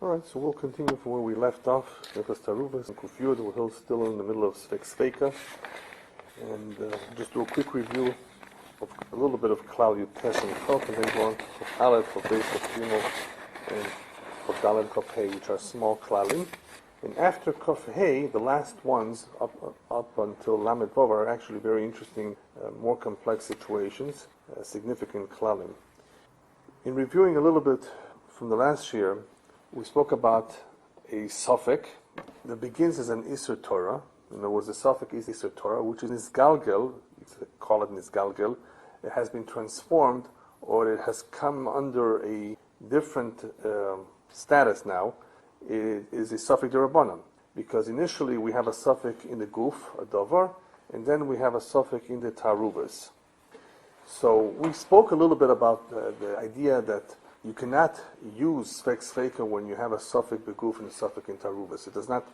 Alright, so we'll continue from where we left off. Because Taaruvot and Kufiyot, we're still in the middle of Sfeka. And just do a quick review of a little bit of Klal Yud Tes and Chok, and then go on to Aleph, for Beis, for Gimel, and for Daled Kaf Hey, which are small Klalim. And after Kaf Hey, the last ones, up until Lamed Vav, are actually very interesting, more complex situations, significant Klalim. In reviewing a little bit from the last year, we spoke about a suffix that begins as an Isser Torah. In other words, the suffix is Isser Torah, which is Nisgalgel, call it Nisgalgel. It has been transformed, or it has come under a different status now. It is a suffix d'Rabbanan, because initially we have a suffix in the guf, a davar, and then we have a suffix in the Taaruvos. So we spoke a little bit about the idea that you cannot use Sfeka when you have a suffix beguf and a suffix in Taaruvos. It does not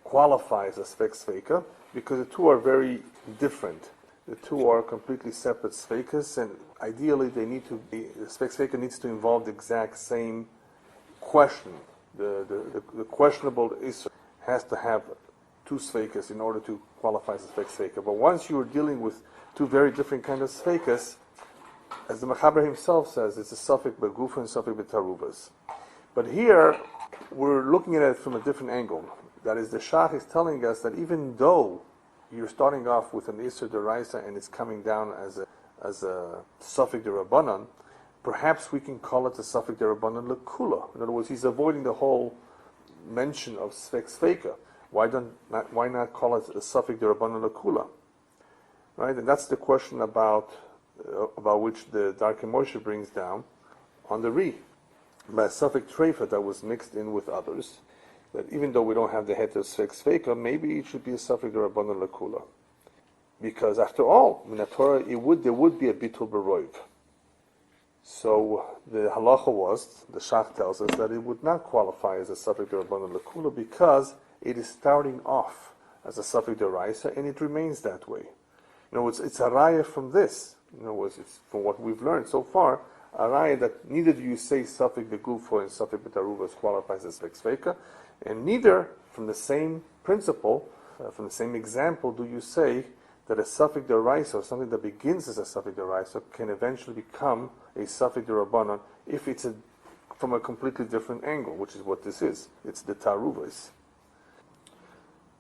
qualify as a Sfeka because the two are very different. The two are completely separate Sfekas, and ideally they need to be, the Sfeka needs to involve the exact same question. The questionable Isser has to have two Sfekas in order to qualify as a Sfeka. But once you are dealing with two very different kinds of Sfekas, as the Mechaber himself says, it's a suffix beguf and suffix b'taruvos. But here, we're looking at it from a different angle. That is, the Shach is telling us that even though you're starting off with an Isser D'Oraisa and it's coming down as a suffix d'Rabbanan, perhaps we can call it a suffix d'Rabbanan lekula. In other words, he's avoiding the whole mention of Sfeka. Why not call it a suffix d'Rabbanan lekula? Right, and that's the question about which the Darkei Moshe brings down on the Ri, by a suffix treifa that was mixed in with others, that even though we don't have the heter Sfeka, maybe it should be a suffix d'Rabbanan lekula. Because after all, in the Torah, there would be a bitul b'roiv. So the halacha was, the Shach tells us, that it would not qualify as a suffix d'Rabbanan lekula because it is starting off as a suffix d'Oraisa and it remains that way. In other words, it's a raya from this. In other words, it's from what we've learned so far, a raya that neither do you say suffix begufo and suffix b'taruvos qualifies as Sfeka, and neither, from the same principle, from the same example, do you say that a suffix d'oraisa, or something that begins as a suffix d'oraisa, can eventually become a suffix d'Rabbanan if it's from a completely different angle, which is what this is. It's the Taaruvos.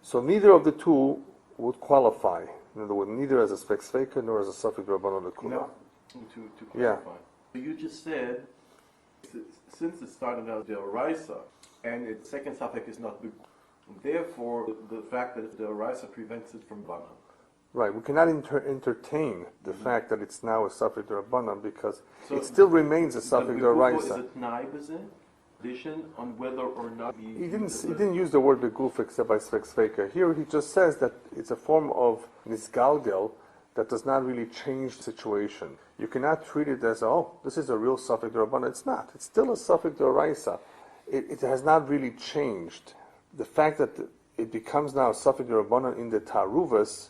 So neither of the two would qualify. In other words, neither as a Sfeka nor as a suffix d'Rabbanan lekula. No, to clarify. Yeah. You just said, since it started out d'Oraisa, and its second suffix is not, therefore the fact that the d'Oraisa prevents it from Banan. Right, we cannot entertain the fact that it's now a suffix d'Rabbanan because it still remains a suffix d'Oraisa. Is it Tnai b'zeh? Condition on whether or not he didn't use the word beguf except by Sfeka. Here he just says that it's a form of nisgalgel that does not really change the situation. You cannot treat it as, this is a real suffix d'Rabbanan. It's not. It's still a suffix d'Oraisa. It has not really changed. The fact that it becomes now a suffix d'Rabbanan in the Taaruvos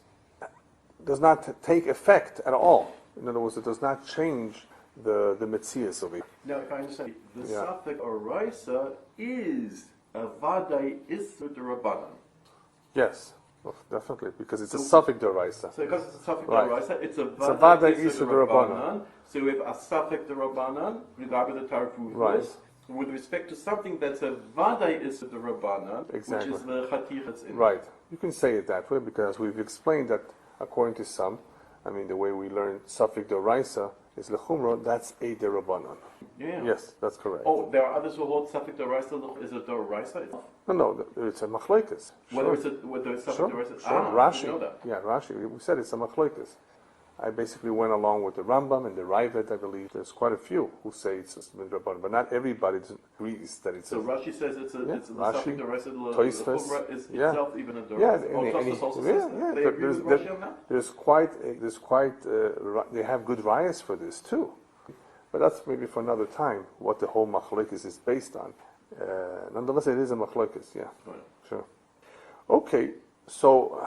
does not take effect at all. In other words, it does not change the metzias of it. Now, if I understand, the suffix oraisa is a vadai isser d'Rabbanan. Yes, definitely, because it's a suffix d'Oraisa. So because it's a suffix d'Oraisa, it's a vadai isser d'Rabbanan. So we have a suffix d'Rabbanan regarding the Taaruvos. Right. With respect to something that's a vadai isser d'Rabbanan, exactly. Which is the chatichas in. Right. You can say it that way because we've explained that according to some, the way we learn suffix d'Oraisa is lechumra, that's a d'Rabbanan. Yeah. Yes, that's correct. Oh, there are others who hold suffix d'Oraisa is a d'Oraisa? No, it's a machlokes. Whether it's suffix d'Oraisa? Sure. Rashi. You know that. Yeah, Rashi. We said it's a machlokes. I basically went along with the Rambam and the Raivet, I believe. There's quite a few who say it's a d'Rabbanan, but not everybody agrees that it's. So Rashi says it's the suffix d'Oraisa is itself even a d'Oraisa. There's quite. They have good rayas for this too, but that's maybe for another time. What the whole machlokes is based on. Nonetheless, it is a machlokes. Yeah, right. Sure. Okay, so.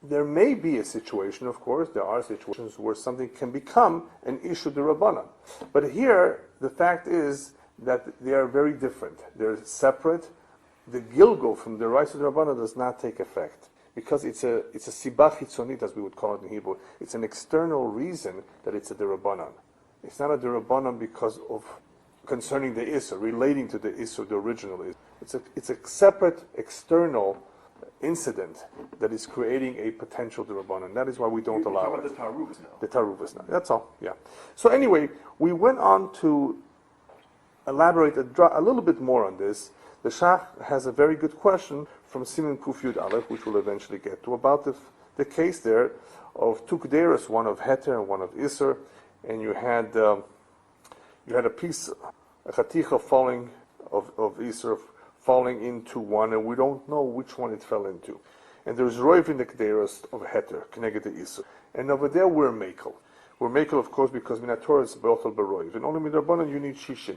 There may be a situation, of course, there are situations where something can become an issue d'Rabbanan. But here, the fact is that they are very different. They're separate. The gilgo from the Raisa D'Rabbanan does not take effect because it's a sibach hitzonit, as we would call it in Hebrew. It's an external reason that it's a D'Rabbanan. It's not a D'Rabbanan because of concerning the Isser, relating to the Isser, the original Isser. It's a separate external incident that is creating a potential D'Rabbanan. That is why we don't allow it. The Taaruvot now. The Taaruvot now. That's all. Yeah. So anyway, we went on to elaborate a little bit more on this. The Shach has a very good question from Siman Kufyud Aleph, which we'll eventually get to, about the case there of two kederos, one of Heter and one of Isser, and you had a piece, a chaticha falling of Isser falling into one, and we don't know which one it fell into. And there's roiv in the kederos of Heter, connected to Isser. And over there we're mekel. We're mekel, of course, because Minatorah is beochel beroiv, and only Midrabanan you need shishin.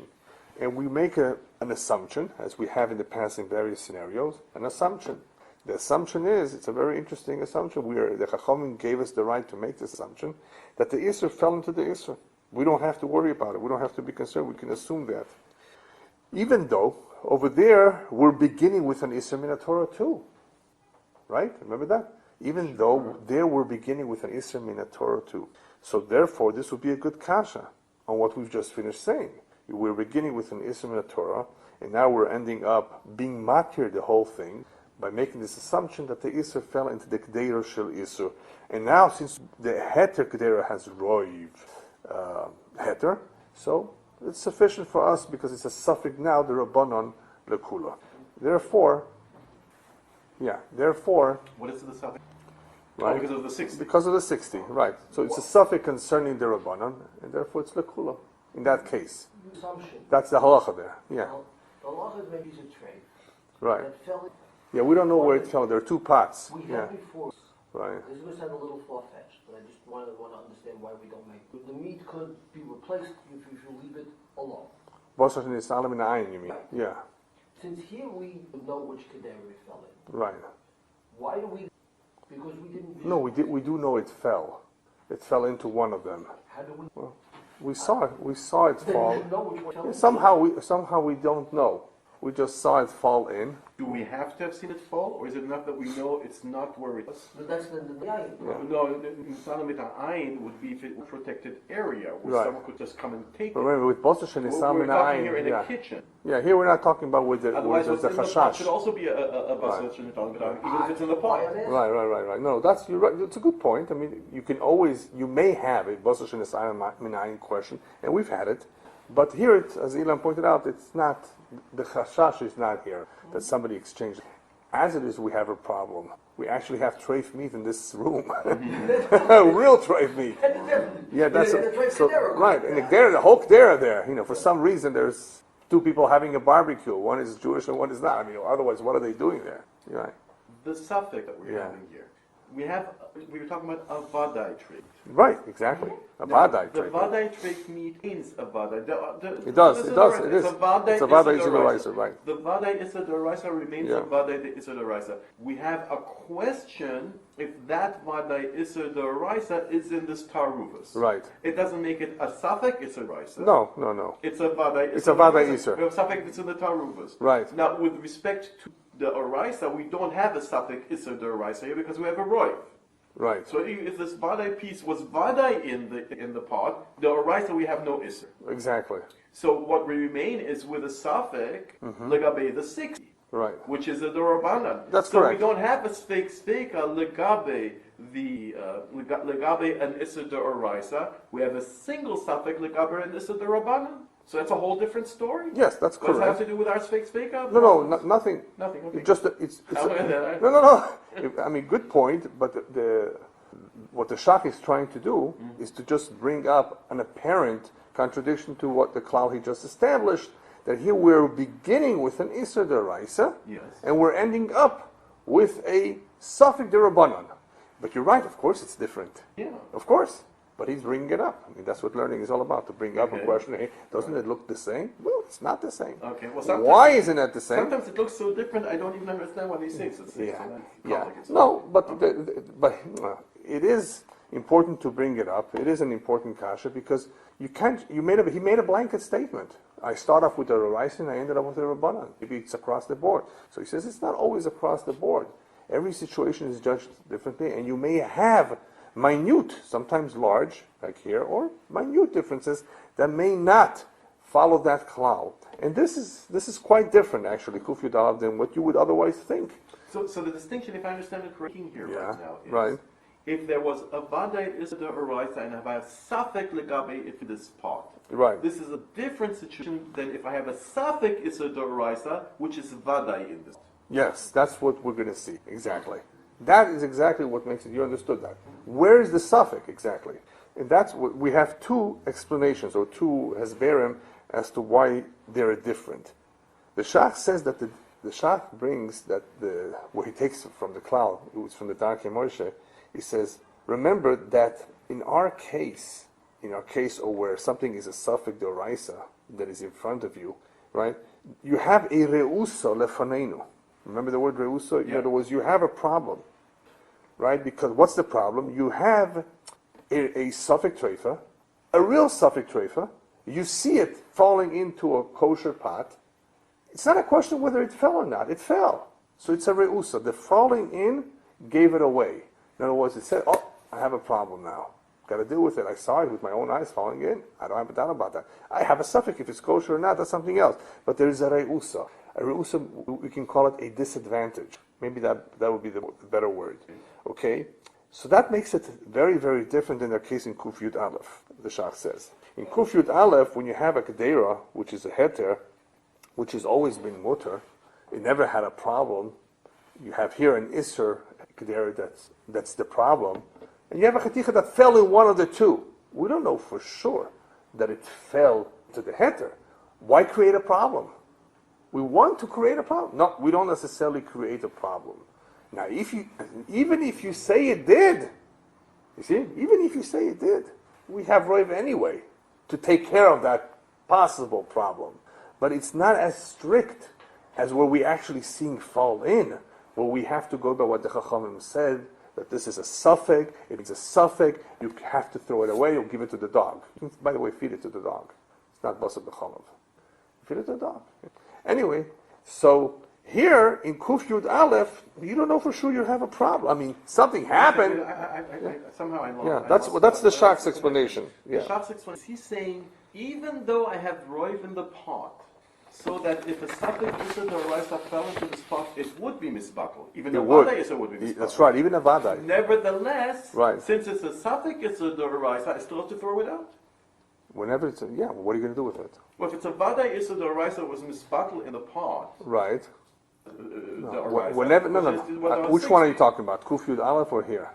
And we make an assumption, as we have in the past in various scenarios, an assumption. The assumption is, it's a very interesting assumption, the Chachamim gave us the right to make this assumption, that the Isser fell into the Isser. We don't have to worry about it. We don't have to be concerned. We can assume that. Even though, over there, we're beginning with an Isser min Torah too. Right? Remember that? Even though there we're beginning with an Isser min Torah too. So therefore, this would be a good kasha on what we've just finished saying. We're beginning with an Isser min Torah, and now we're ending up being makir the whole thing by making this assumption that the Isser fell into the Kedera Shel Isser. And now, since the Heter Kedera has Roiv Heter, so it's sufficient for us because it's a suffix now, the Rabbanon Lekula. Therefore, What is the suffix? Right? Oh, because of the 60. Because of the 60, right. So it's a suffix concerning the Rabbanon, and therefore it's Lekula in that case. Assumption. That's the halacha there, yeah. The halacha is maybe it's a trade. Right. That fell. Yeah, we don't know where it fell. There are two pots. We Yeah, had before. right. This was a little far-fetched, but I just want to understand why we don't make it. The meat could be replaced if you leave it alone. Basar is Salam in Ayin, you mean? Yeah, Since here we know which kedera it fell in, right. why do we? Because we didn't. No, we do know it fell. It fell into one of them. How do we? Well, we saw it Then fall. we know which one fell in. Somehow we don't know. We just saw it fall in. Do we have to have seen it fall, or is it enough that we know it's not where it is? But that's the Yeah. No, Nisan mit Ayin would be if it was a protected area where Right. someone could just come and take it. Remember, with Basar and We're Salam in talking here in Ayin, a yeah. kitchen. Yeah, here we're not talking about with the Otherwise, what's in the pot should chashash. also be a Basar Right. Shin Nisan mit Ayin, even if it's in the pot. Right. No, you're right. It's a good point. I mean, you may have a Basar and Salam in Ayin question, and we've had it. But here, as Ilan pointed out, it's not, the chashash is not here, that somebody exchanged. As it is, we have a problem. We actually have treif meat in this room. Real treif meat. Yeah, that's right. And the whole kedera there, for some reason there's two people having a barbecue. One is Jewish and one is not. I mean, otherwise, what are they doing there? You're right. The suffix that we're Yeah. having here, we were talking about a vadai trait. Right, exactly. A Now, vadai the trait. vadai trait means a vadai. It does. It is. It's a vadai. It's a vadai Issa Issa D'Oraisa, right. The vadai Issa D'Oraisa remains Yeah. a vadai Issa D'Oraisa. We have a question if that vadai Issa D'Oraisa is in this Taaruvos. Right. It doesn't make it a suffix Issa D'Oraisa. No. It's a vadai. It's a vadai Issa. We have a suffix that's in the Taaruvos. Right. Now, with respect to the Oraisa, we don't have a suffix Issa D'Oraisa here because we have a roiv. Right. So if this vadai piece was vadai in the pot, the oraisa we have no iser. Exactly. So what we remain is with a suffix legabe the 60, Right. which is a dorobanan. That's so correct. we don't have a sfeka legabe the legabe an iser de oraisa. We have a single suffix legabe an iser de rabbanan. So that's a whole different story. Yes, that's What does it have correct. to do with our sfeka? No, nothing. Nothing. Okay. Just it's No. I mean, good point. But what the Shach is trying to do is to just bring up an apparent contradiction to what the klal he just established. That here we're beginning with an Isser D'Oraisa, Yes. and we're ending up with a Suffix D'Rabbanan. But you're right. Of course, it's different. Yeah. Of course. But he's bringing it up. I mean, that's what learning is all about, to bring up a Okay. question. Hey, doesn't it look the same? Well, it's not the same. Okay. Well, sometimes, Why isn't it the same? sometimes it looks so different. I don't even understand what he says. It's Yeah. complicated. No, but it is important to bring it up. It is an important kasha because You can't. He made a blanket statement. I start off with the Raisa and I ended up with the Rabbanan. Maybe it's across the board. So he says it's not always across the board. Every situation is judged differently, and you may have minute, sometimes large, like here, or minute differences that may not follow that klal. And this is quite different, actually, Kuf Yud Aleph, than what you would otherwise think. So the distinction, if I understand it correctly here right now, is right. If there was a Vadai Issa D'Oraisa and I have Safek Legabe if it is part. Right. This is a different situation than if I have a Safek Issa D'Oraisa, which is Vadai in this. Yes, that's what we're going to see, exactly. That is exactly what makes it, you understood that. Where is the suffix, exactly? And that's what, we have two explanations, or two Hesberim, as to why they're different. The Shach says that the Shach brings that where he takes it from the cloud, it was from the Darkei Moshe, he says, remember that in our case, or where something is a suffix d'oraisa that is in front of you, right? You have a reusa lefanenu. Remember the word reusa? In other words, you have a problem, right? Because what's the problem? You have a suffix treifa, a real suffix treifa. You see it falling into a kosher pot. It's not a question whether it fell or not. It fell. So it's a reusa. The falling in gave it away. In other words, it said, oh, I have a problem now. Got to deal with it. I saw it with my own eyes falling in. I don't have a doubt about that. I have a suffix. If it's kosher or not, that's something else. But there is a reusa. A reusa, we can call it a disadvantage. Maybe that would be the better word. Okay? So that makes it very, very different in their case in Kuf Yud Aleph, the Shach says. In Kuf Yud Aleph, when you have a kedera, which is a heter, which has always been mutter, it never had a problem. You have here an isser kedera that's the problem. And you have a chaticha that fell in one of the two. We don't know for sure that it fell to the heter. Why create a problem? We want to create a problem. No, we don't necessarily create a problem. Now, even if you say it did, you see, even if you say it did, we have roiv anyway to take care of that possible problem. But it's not as strict as where we actually seeing fall in, where we have to go by what the Chachamim said, that this is a suffix, if it's a suffix, you have to throw it away or give it to the dog. You can, by the way, feed it to the dog. It's not Basar b'chalav. Feed it to the dog. Anyway, so here in Kuf Yud Aleph, you don't know for sure you have a problem. I mean, something happened. Somehow I lost. Yeah, that's the Shach's explanation. Yeah. The Shach's explanation. He's saying, even though I have roiv in the pot, so that if a suffix Issa D'Oraisa fell into this pot, it would be misbuckle. Even a Vadai Issa would be misbuckle. That's right, even a Vadai. Nevertheless, right. Since it's a suffix Issa D'Oraisa, I still have to throw it out. Whenever it's what are you going to do with it? Well, if it's a Vadai Issa D'Oraisa was misbuckle in the pot. Right. Whenever, which one are you talking about? Kuf Yud Aleph or here?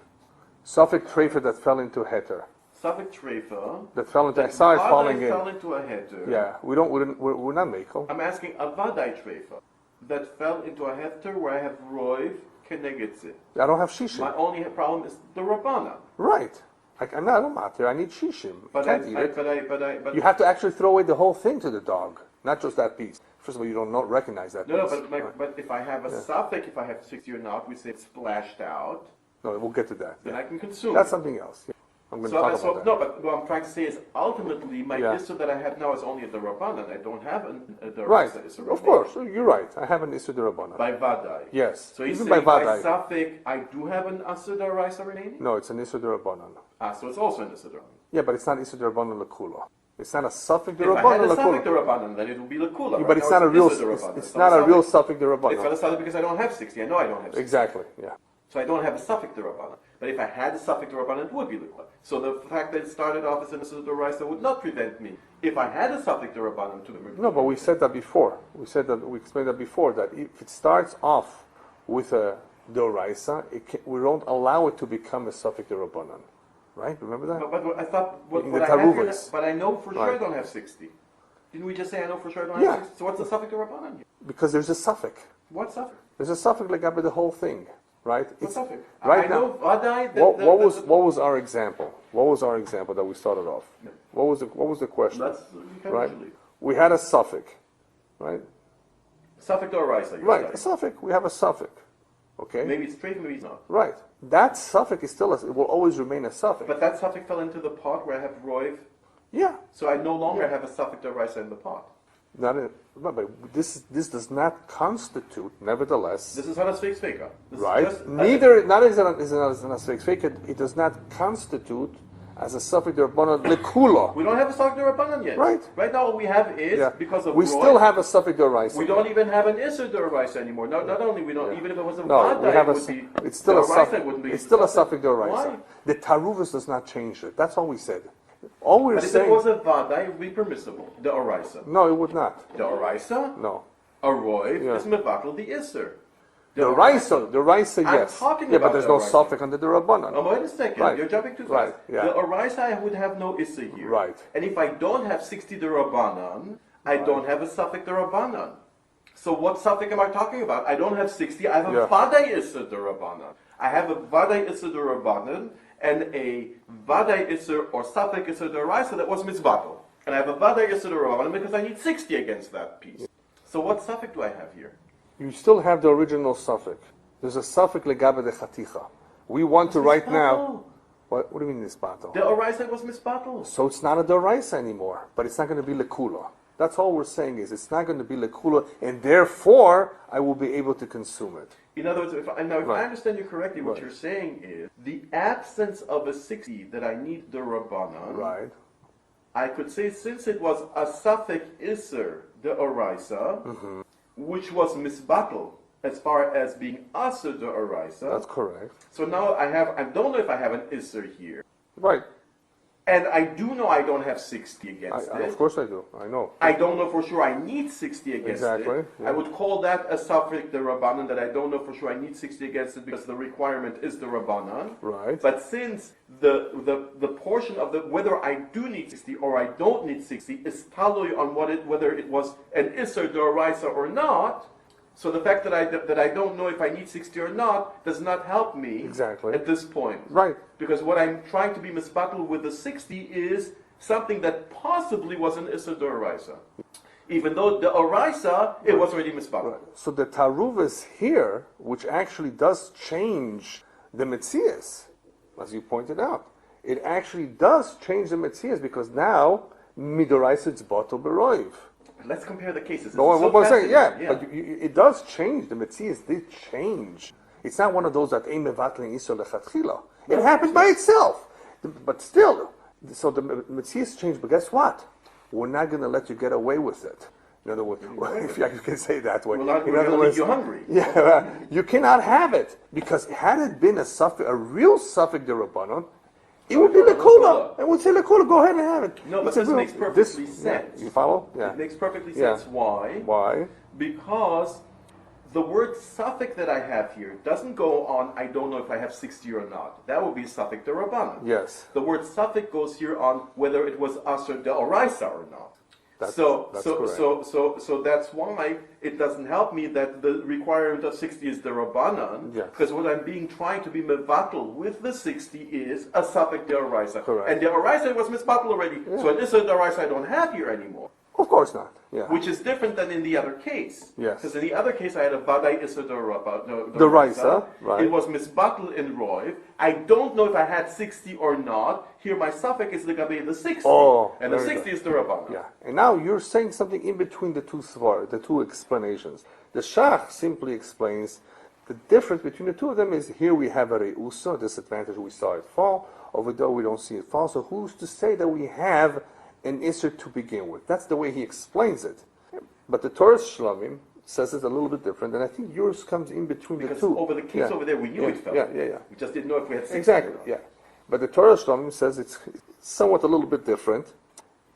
Suffix treifa that fell into heter. Suffix treifa that fell into. I saw it falling in. Fell into a heter. Yeah, we're not mekel. I'm asking a vadai treifa that fell into a heter where I have roiv kenegitze. I don't have shishim. My only problem is the rabbana. Right. I'm not matter. I need shishim. But can't eat it. You have to actually throw away the whole thing to the dog, not just that piece. First of all, you don't recognize that piece. But if I have a suffix, if I have 60 or not, we say it's splashed out. No, we'll get to that. Then I can consume. That's something else. Yeah. I'm going to talk about that. No, but what I'm trying to say is ultimately my issur that I have now is only a Darabanan. I don't have a Darabanan. Right, of course, you're right. I have an issur Darabanan. By Vadai. Yes, so even by Vadai. Suffix, I do have an Asur Daraisa remaining? No, it's an issur Darabanan. So it's also an Asur Darabanan. Yeah, but it's not issur Darabanan Lekula. It's not a suffix Darabanan. If I had a suffix Lekula. Darabanan, then it would be Lekula. Yeah, but it's not a real. It's not a real suffix Darabanan. It's not a suffix because I don't have 60. I know I don't have 60. Exactly. Yeah. So I don't have a suffix Darabanan. But if I had a suffix Darabanan, it would be Lekula. So the fact that it started off as an Asur Daraisa would not prevent me. If I had a suffix Darabanan to the Mikvaot. No, but we said that before. We explained that before, that if it starts off with a Daraisa, we don't allow it to become a suffix Darabanan. Right? Remember that? But I thought what the I have here, Taaruvot. but I know for sure I don't have 60. Didn't we just say I know for sure I don't have 60? So what's the suffix Darabanan here? Because there's a suffix. What suffix? There's a suffix like the whole thing. Right? What suffix? Right I now. know Vadai. What was our example? What was our example that we started off? Yeah. What was the question? That's right. We had a suffix, right? Suffix Daraisa. Right. A suffix. We have a suffix. Okay. Maybe it's straight, maybe it's not. Right. That suffix is still it will always remain a suffix. But that suffix fell into the pot where I have roiv. Yeah. So I no longer have a suffix deraisa in the pot. But this does not constitute, nevertheless. This is not a Sfeka. Right. Neither, not as a Sfeka, it does not constitute as a suffix derabanan lekula. We don't have a suffix derabanan yet. Right. Right now, all we have is because of we still have a suffix deraisa. We don't even have an isser deraisa anymore. Not only we don't, even if it was a vada, it's still a suffix. It's still a suffix deraisa. Why? The Taaruvot does not change it. That's all we said. All we're saying. But if it was a vada, it would be permissible. The oraisa. No, it would not. The oraisa. No. A roiv is mevatel the isser. The Raisa, yes. But there's no suffix under the Rabbanan. Oh, wait a second. Right. You're jumping too fast. Right. Yeah. The Araisa would have no Issa here. Right. And if I don't have 60 the Rabbanan, I don't have a suffix the Rabbanan. So what suffix am I talking about? I don't have 60. I have a Vadai Issa the Rabbanan. I have a Vadai Issa the Rabbanan and a Vadai Issa or suffix Issa the Araisa that was Mitzvato. And I have a Vadai Issa the Rabbanan because I need 60 against that piece. So what suffix do I have here? You still have the original suffix. There's a suffix legabe de chaticha. We want to right now. What do you mean misbatel? The oraisa was misbatel. So it's not a deraisa anymore, but it's not going to be lekula. That's all we're saying is it's not going to be lekula, and therefore I will be able to consume it. In other words, if I understand you correctly, what you're saying is the absence of a 60 that I need the rabbanan. Right. I could say since it was a suffix iser the oraisa. Which was misbattle as far as being aser the oraisa. That's correct. So now I don't know if I have an iser here. Right. And I do know I don't have 60 against it. Of course I do. I know. I don't know for sure I need 60 against it. Yeah. I would call that a suffix the rabbanan that I don't know for sure I need 60 against it because the requirement is the rabbanan. Right. But since the portion of whether I do need 60 or I don't need 60 is talui on whether it was an iser d'oraisa or not. So the fact that I don't know if I need 60 or not does not help me at this point. Right. Because what I'm trying to be misbattled with the 60 is something that possibly was an iser d'oraisa. Even though the oraisa, it was already misbattled. Right. So the Taaruvot here, which actually does change the Metzias, as you pointed out. It actually does change the Metzias because now midoraisa it's batel beroiv. Let's compare the cases. No, one second, but it does change. The Metzias did change. It's not one of those that aim mevatling iso lechatchila. It happened by itself, but still. So the Metzias changed. But guess what? We're not going to let you get away with it. In other words, if you can say it that way. We're going to leave you hungry. Yeah, you cannot have it because had it been a real suffix derabbanon, it would be lekula. It would say lekula. Go ahead and have it. No, but this makes perfectly sense. You follow? Yeah. It makes perfectly sense. Why? Why? Because the word suffix that I have here doesn't go on, I don't know if I have 60 or not. That would be suffix derabbanon. Yes. The word suffix goes here on whether it was aser deoraisa or not. So that's why it doesn't help me that the requirement of 60 is the rabbanan, because what I'm trying to be mevatel with the 60 is a suffix deoraisa. Correct. And deoraisa was misvatel already, so an issa deoraisa I don't have here anymore. Of course not. Yeah. Which is different than in the other case. Yes. Because in the other case I had a vadai issa deoraisa. The raisa, right. It was misvatel in roiv. I don't know if I had 60 or not. Here my suffix is the gabe the 60. And the 60 is the rabbanan. Yeah. And now you're saying something in between the two svar, the two explanations. The Shach simply explains the difference between the two of them is here we have a reusa, disadvantage we saw it fall. Over there we don't see it fall. So who's to say that we have an isser to begin with? That's the way he explains it. But the Torah Shlamim says it a little bit different, and I think yours comes in between the two. Because over the case over there, we knew it fell. Yeah. We just didn't know if we had 60 exactly, yeah. But the Torah Shlamim says it's somewhat a little bit different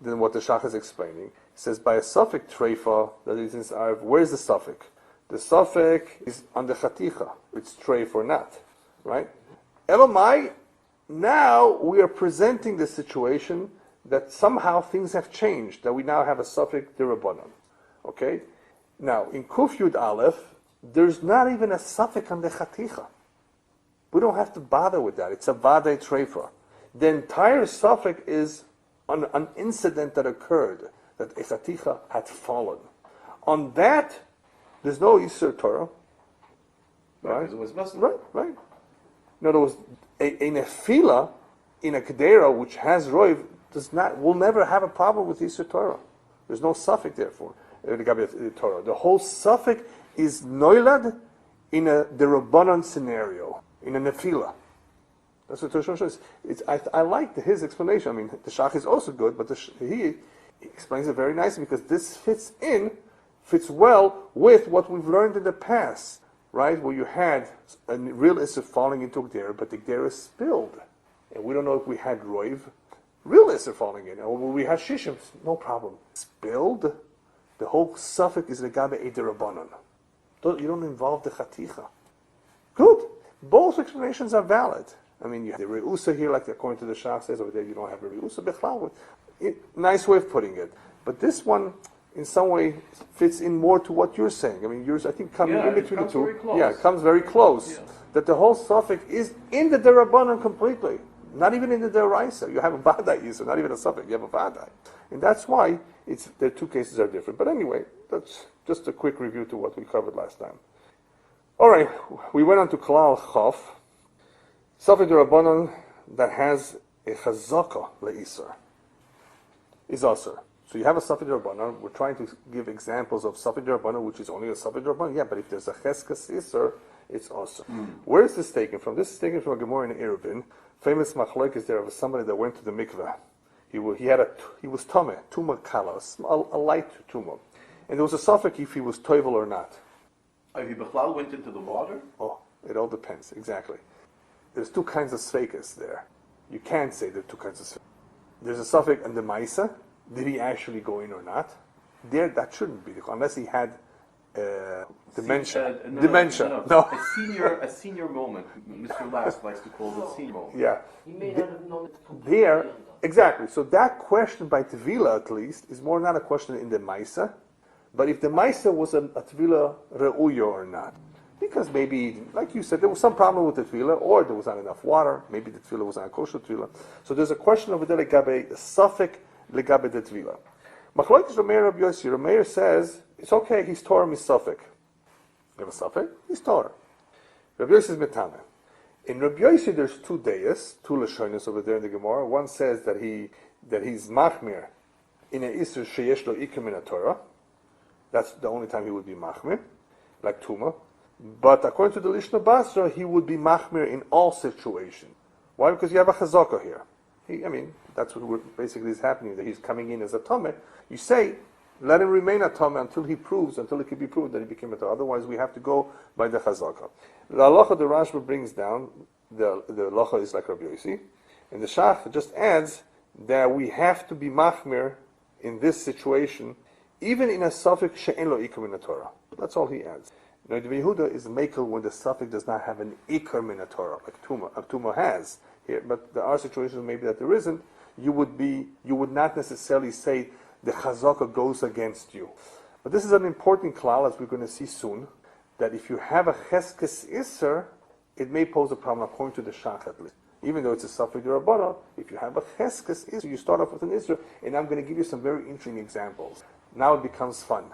than what the Shach is explaining. It says by a suffix treifa, that is in Arv, where's the suffix? The suffix is on the chaticha. It's treif or not, right? Elamai, now we are presenting the situation that somehow things have changed, that we now have a suffix derabanan. Okay? Now, in Kuf Yud Aleph, there's not even a suffix on the chaticha. We don't have to bother with that. It's a vadei treifa. The entire suffix is on an incident that occurred, that a chaticha had fallen. On that, there's no Yisur Torah. Right? Right. In other words, a nefila in a kedera which has roiv, will never have a problem with Isur Torah. There's no suffix therefore. The whole suffix is noilad in a Rabbanan scenario, in a nefila. That's what Torah says. I like his explanation. I mean, the Shach is also good, but he explains it very nicely because this fits well with what we've learned in the past, right? Where you had a real Isser falling into Gdera, but the Gdera spilled. And we don't know if we had Roiv, real Isser falling in, or we had Shishim, no problem. Spilled, the whole suffix is Legabe Ederabbanon. You don't involve the Chaticha. Good. Both explanations are valid. I mean, you have the Reusa here, like according to the Shach says over there, you don't have the Reusa Bechlal. Nice way of putting it. But this one, in some way, fits in more to what you're saying. I mean, yours, I think, coming in between the two. Yeah, it comes very close. Yeah. That the whole suffix is in the Derabanan completely. Not even in the Deraisa. You have a Vadai, so not even a suffix, you have a Vadai. And that's why the two cases are different. But anyway, that's just a quick review to what we covered last time. All right, we went on to Klal Chof. Suffix Derabanan that has a Chazaka le'Isur is Asur. So you have a Suffix Derabanan. We're trying to give examples of Suffix Derabanan, which is only a Suffix Derabanan. Yeah, but if there's a Cheskas Isur, it's Asur. Where is this taken from? This is taken from a Gemara in Eruvin. Famous machlok is there of somebody that went to the mikveh. He was tameh, tumah kala, a light tumah, and there was a suffix if he was toivel or not. If he bechlal went into the water? Oh, it all depends. Exactly. There's two kinds of sfekas there. You can't say there are two kinds of sfekas. There's a suffix and the maisa. Did he actually go in or not? There, that shouldn't be unless he had dementia. Dementia. No. A senior moment. Mr. Last likes to call it a senior moment. Yeah. He may not have known it completely. There, exactly. So that question by Tevila, at least, is more not a question in the Maisa, but if the Maisa was a Tevila Re'uya or not. Because maybe, like you said, there was some problem with the Tevila, or there was not enough water, maybe the Tevila was not a kosher Tevila. So there's a question over there, Legabe, a suffix, Legabe the Tevila. Machlokes Rameir Rabbi Yossi. Rameir says, it's okay, he's Torah misafek. You have a suffix, he's Torah. Rabbi Yossi is Metame. In Rabbi Yossi, there's two deyas, two lashonis over there in the Gemara. One says that he's machmir in a isur sheyesh lo iker min Torah. That's the only time he would be machmir, like Tuma. But according to the Lishna Basar, he would be machmir in all situations. Why? Because you have a chazaka here. That's what basically is happening, that he's coming in as a tameh. You say, let him remain a tameh until it can be proved that he became a tameh. Otherwise, we have to go by the chazaka. The halacha the Rashba brings down, the halacha is like Rabbi Yossi, and the Shach just adds that we have to be machmir in this situation, even in a suffix she'en lo ikar min Torah. That's all he adds. Now, the Yehuda is makel when the suffix does not have an ikar min Torah, like Tuma has here. But there are situations maybe that there isn't. You would not necessarily say the chazaka goes against you. But this is an important klal, as we're going to see soon, that if you have a cheskes iser, it may pose a problem according to the Shach at least. Even though it's a suffix d'Rabbanan, if you have a cheskes iser, you start off with an iser, and I'm going to give you some very interesting examples. Now it becomes fun.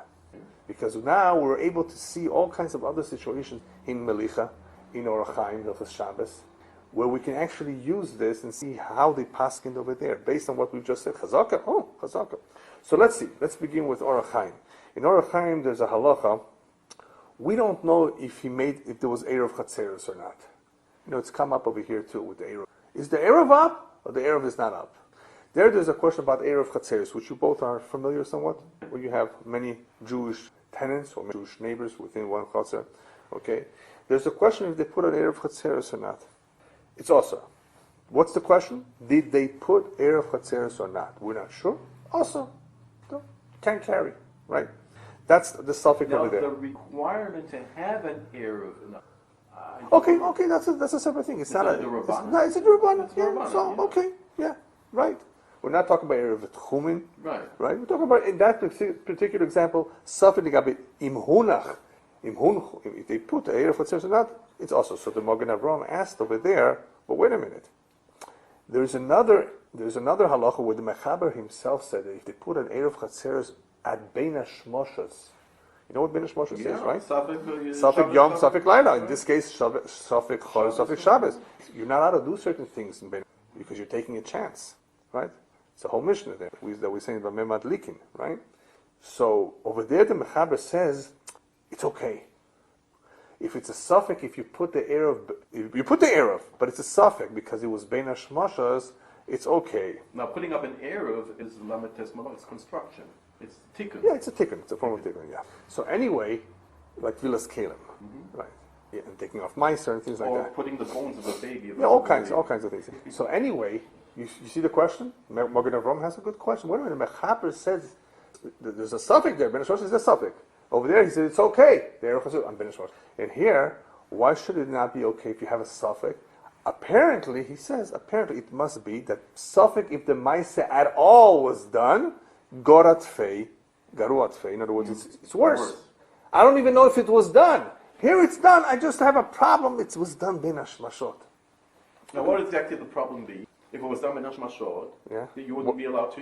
Because now we're able to see all kinds of other situations in Melicha, in Orach Chaim, Hilchos Shabbos, where we can actually use this and see how they paskin over there, based on what we've just said. Chazaka? Oh, chazaka. So let's see. Let's begin with Orach Chaim. In Orach Chaim, there's a halacha. We don't know if there was Erev Chatzeros or not. It's come up over here too with the Erev. Is the Erev up or the Erev is not up? There's a question about Erev Chatzeros, which you both are familiar somewhat, where you have many Jewish tenants or Jewish neighbors within one Chatzer. Okay? There's a question if they put an Erev Chatzeros or not. It's also. What's the question? Did they put Erev Chatzeros or not? We're not sure. Also. Can't carry. Right? That's the suffix over there. Now, the requirement to have an Erev... Okay, that's a separate thing. It's not a Rabbanan. It's a Rabbanan. Yeah, so, yeah. Okay, yeah, right. We're not talking about Erev Tchumin. Right. We're talking about, in that particular example, suffix Gabi Imhunach. If they put the Erev Chatzeros or not, it's also. So the Magen Avraham asked over there, but wait a minute. There's another halacha where the Mechaber himself said that if they put an Erev Chatzeros at Beina Shmoshas, you know what Beina Shmoshas is, right? Safek Yom, Safek Laila. In this case, Safek Chol, Safek Shabbos. You're not allowed to do certain things in Beina because you're taking a chance, right? It's a whole Mishnah there that we're saying about Memad Likin, right? So over there the Mechaber says it's okay. If it's a suffix, if you put the Erev, but it's a suffix because it was Bein HaShmashas, it's okay. Now, putting up an Erev is Lamed Tes Malach, it's construction. It's tikkun. Yeah, it's a tikkun. It's a form of tikkun, yeah. So anyway, like Vilas Kalim, right? Yeah, and taking off Meiser and things like that. Or putting the bones of a baby. Yeah, all kinds of things. So anyway, you see the question? Magen Avraham has a good question. Wait a minute, Mechaber says there's a suffix there. Ben Shlosh is a suffix. Over there, he said it's okay. And here, why should it not be okay if you have a suffix? Apparently, he says, it must be that suffix, if the Maise at all was done, Garuat Fei. In other words, it's worse. I don't even know if it was done. Here it's done. I just have a problem. It was done Bein HaShmashot. Now, what exactly would the problem be? If it was done Bein HaShmashot, you wouldn't be allowed to